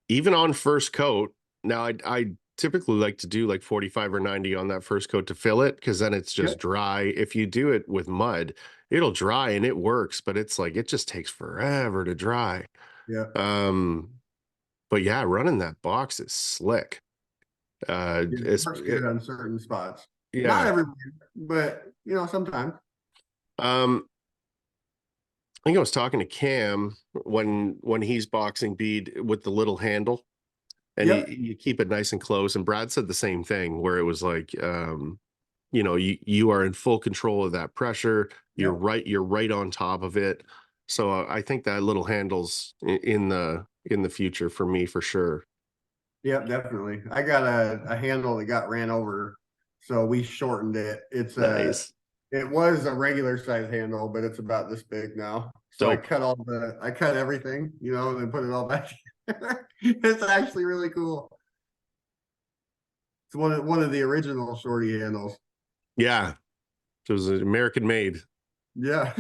even on first coat. Now, I typically like to do like 45 or 90 on that first coat to fill it because then it's just yep, dry. If you do it with mud, it'll dry and it works, but it's like it just takes forever to dry. yep. Um, but yeah, running that box is slick. Yeah, it It's works good on certain spots. Not yeah. everywhere, but you know, sometimes. Um, I think I was talking to Cam when he's boxing bead with the little handle, and Yep, you keep it nice and close. And Brad said the same thing, where it was like, you are in full control of that pressure. yep, You're right on top of it. So I think that little handle's in the future for me for sure. yep, definitely. I got a handle that got ran over, so we shortened it. Nice, It was a regular size handle, but it's about this big now. So dope. I cut everything, you know, and then put it all back. It's actually really cool. It's one of the original shorty handles. Yeah, it was American made. Yeah,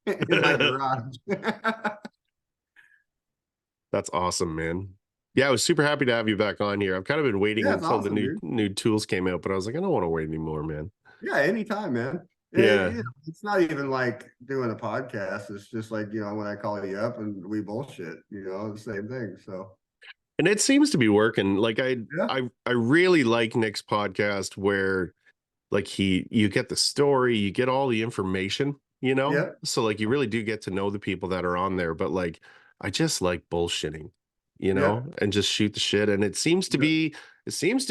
in my garage. That's awesome, man. Yeah, I was super happy to have you back on here. I've kind of been waiting Yeah, it's until the awesome, new dude. new tools came out, but I was like, I don't want to wait anymore, man. Yeah, anytime, man. Yeah. It's not even like doing a podcast. It's just like, you know, when I call you up and we bullshit, you know, the same thing. So And it seems to be working. Like yeah, I really like Nick's podcast where like you get the story, you get all the information, yeah, So like you really do get to know the people that are on there, but like I just like bullshitting, yeah, and just shoot the shit. And yeah, it seems to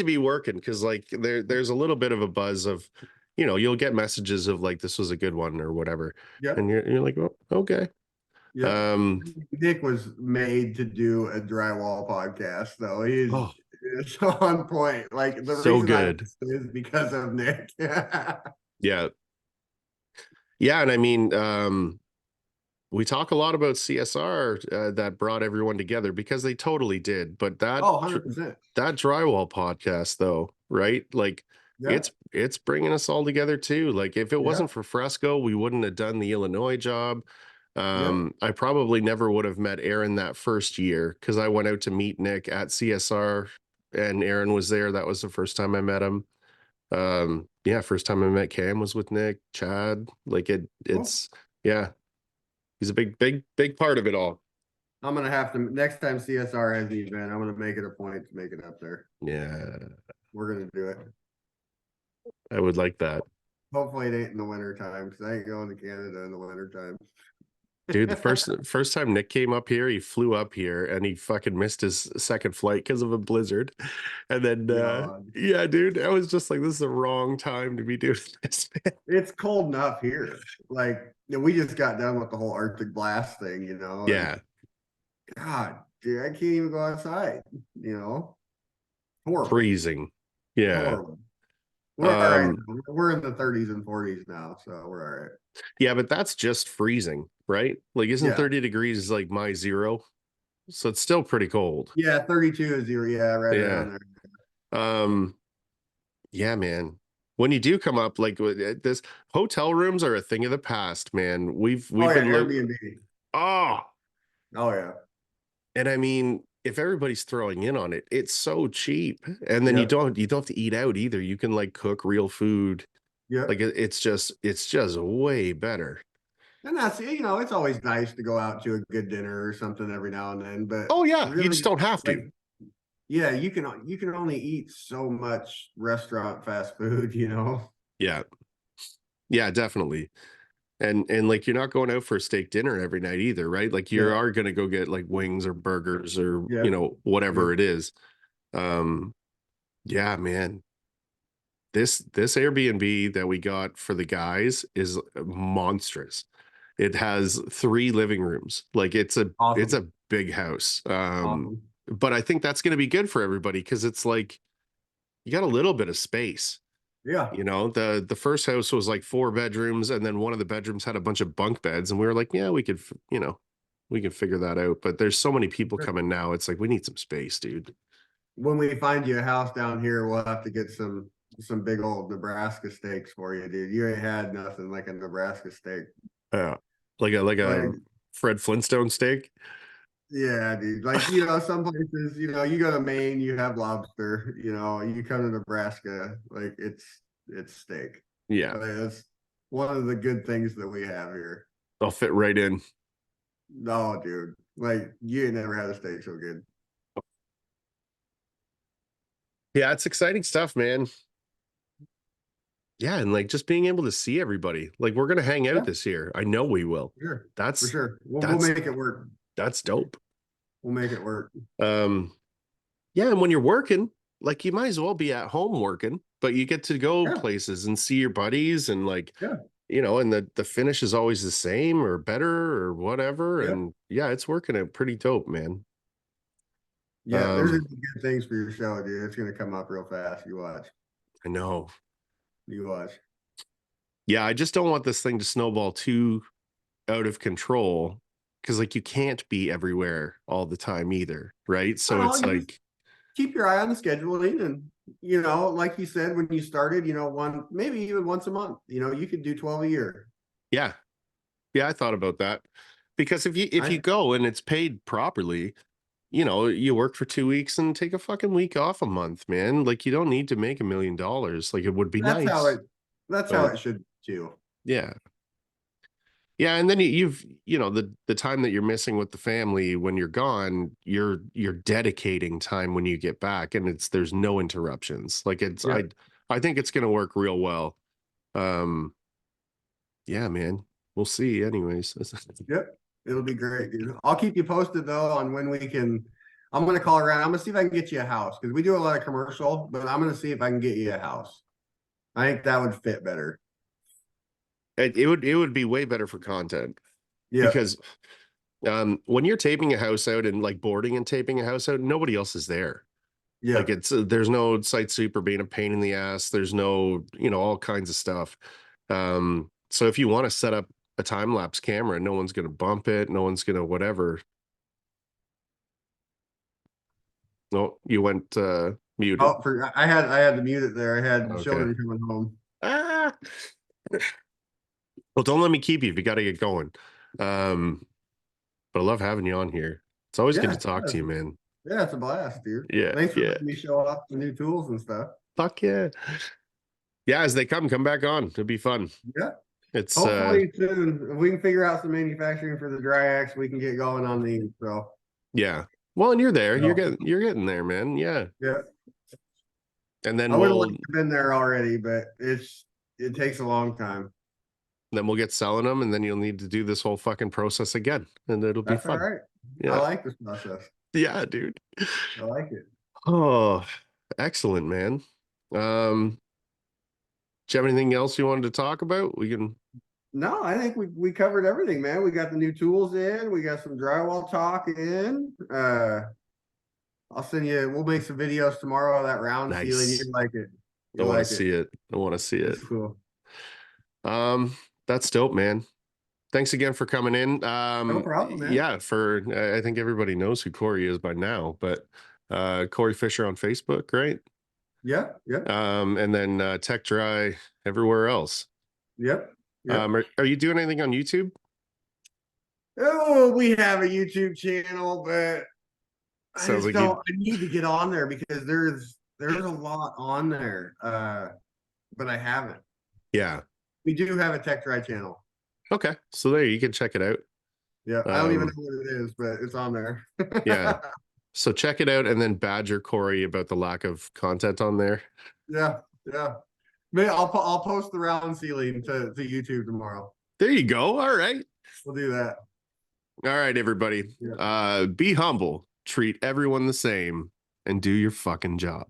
be working because like there's a little bit of a buzz of, you'll get messages of like this was a good one or whatever. yeah. And you're like, oh, okay. Yep. Um, Nick was made to do a drywall podcast, though. He's oh, it's on point. Like the so reason I good. listen is because of Nick. Yeah. Yeah. And I mean, we talk a lot about CSR that brought everyone together because they totally did. But Oh, 100%. that drywall podcast, though, right? Like Yeah. it's bringing us all together too. Like if it Yeah. wasn't for Fresco, we wouldn't have done the Illinois job. Yeah. I probably never would have met Aaron that first year because I went out to meet Nick at CSR and Aaron was there. That was the first time I met him. Yeah, first time I met Cam was with Nick, Chad. Like Cool. yeah, he's a big part of it all. I'm gonna have to next time CSR has the event, I'm gonna make it a point to make it up there. Yeah, We're gonna do it. I would like that. Hopefully it ain't in the winter time because I ain't going to Canada in the winter time. Dude, the first time Nick came up here, he flew up here and he fucking missed his second flight because of a blizzard. And then God. yeah, dude, I was just like, this is the wrong time to be doing this, man. It's cold enough here. Like, you know, we just got done with the whole Arctic blast thing, you know, and Yeah, God, dude, I can't even go outside, you know. Horrible. freezing. Yeah. Horrible. We're all right. Um, We're in the 30s and 40s now, so we're all right. yeah, but that's just freezing, right? Like, isn't Yeah. 30 degrees like my zero? So it's still pretty cold. Yeah, 32 is zero. Yeah, right Yeah. around there. Um, Yeah, man. When you do come up like this, hotel rooms are a thing of the past, man. Oh We've yeah, been Airbnb. oh, Oh yeah. and I mean, if everybody's throwing in on it, it's so cheap. And then Yep. you don't have to eat out either. You can like cook real food. Like Yep. it's just way better. And that's, it's always nice to go out to a good dinner or something every now and then, but Oh yeah, you just really, don't have like, to. yeah, you can only eat so much restaurant fast food, Yeah. Yeah, definitely. And like you're not going out for a steak dinner every night either, right? Like you Yeah. are going to go get like wings or burgers or, Yeah. whatever Yep. it is. Um yeah, man. This Airbnb that we got for the guys is monstrous. It has 3 living rooms. Like it's Awesome. a big house. Awesome. But I think that's going to be good for everybody because it's like you got a little bit of space. Yeah. The first house was like 4 bedrooms, and then one of the bedrooms had a bunch of bunk beds, and we were like, yeah, we could, we can figure that out. But there's so many people coming now. It's like we need some space, dude. When we find you a house down here, we'll have to get some big old Nebraska steaks for you, dude. You ain't had nothing like a Nebraska steak. Yeah, like a Like, Fred Flintstone steak. yeah, dude. Like, some places, you go to Maine, you have lobster, you come to Nebraska, like it's steak. Yeah, Like, that's one of the good things that we have here. I'll fit right in. No, dude. Like, you ain't never had a steak so good. Yeah, it's exciting stuff, man. Yeah, and like just being able to see everybody. Like we're gonna hang out Yeah, this year. I know we will. sure. For That's sure. We'll that's make it work. that's dope. We'll make it work. Um, yeah, and when you're working, like you might as well be at home working, but you get to go Yeah. places and see your buddies and like, Yeah. and the finish is always the same or better or whatever. Yeah. And yeah, it's working out pretty dope, man. Yeah. There's Um, gonna be good things for your show, dude. It's gonna come up real fast. You watch. I know. You watch. Yeah, I just don't want this thing to snowball too out of control because like you can't be everywhere all the time either, right? So Oh, it's you just like, keep your eye on the scheduling and like you said when you started, one maybe even once a month. You could do 12 a year. yeah, yeah, I thought about that because if you I go and it's paid properly, you work for 2 weeks and take a fucking week off a month, man. Like you don't need to make $1 million. Like it would be that's how nice, it that's how but it should too. yeah. Yeah, and then you've the time that you're missing with the family when you're gone, you're dedicating time when you get back, and there's no interruptions. Like Yeah. I think it's gonna work real well. Um, yeah, man, we'll see. Anyways, Yep. It'll be great, dude. I'll keep you posted though on when we can. I'm gonna call around. I'm gonna see if I can get you a house because we do a lot of commercial, but I'm gonna see if I can get you a house. I think that would fit better. it would be way better for content Yeah. because when you're taping a house out and like boarding and taping a house out, nobody else is there. Like Yeah. there's no site super being a pain in the ass. There's no, all kinds of stuff. So if you want to set up a time lapse camera, no one's going to bump it. No one's going to whatever. No, you went muted. Oh, I had to mute it there. I had Okay. children coming home. Ah. Well, don't let me keep you if you got to get going. Um, but I love having you on here. It's always good to Yeah. talk to you, man. Yeah, it's a blast, dude. Yeah, Thanks for yeah. letting me show off the new tools and stuff. Fuck yeah. Yeah, as they come back on. It'll be fun. Yeah. It's Hopefully soon if we can figure out some manufacturing for the dry axe, we can get going on these. So yeah. Well, and you're there. no. You're getting there, man. Yeah. Yeah. And I then would have liked to have been there already, but it takes a long time. we'll get selling them, and then you'll need to do this whole fucking process again, and it'll be That's all fun. right. I Yeah. like this process. Yeah, dude. I like it. Oh, excellent, man. Do you have anything else you wanted to talk about? We can. No, I think we covered everything, man. We got the new tools in, we got some drywall talk in. I'll send you, we'll make some videos tomorrow of that round ceiling. Nice. You like it. I You want to like it. see it. I want to see it. It's cool. Um, that's dope, man. Thanks again for coming in. No problem, man. Yeah, I think everybody knows who Cory is by now, but Cory Fischer on Facebook, right? Yeah, yeah, And then TechDry everywhere else. yep, yep. Are you doing anything on YouTube? Oh, we have a YouTube channel, but I Sounds just like you. don't. I need to get on there because there's a lot on there. But I haven't. Yeah. We do have a Tech Dry channel. Okay. So there you can check it out. Yeah, I don't even know Um, what it is, but it's on there. yeah. So check it out and then badger Cory about the lack of content on there. Yeah, yeah. Maybe I'll post the round ceiling to YouTube tomorrow. There you go. All right. We'll do that. All right, everybody. Yeah. Be humble, treat everyone the same, and do your fucking job.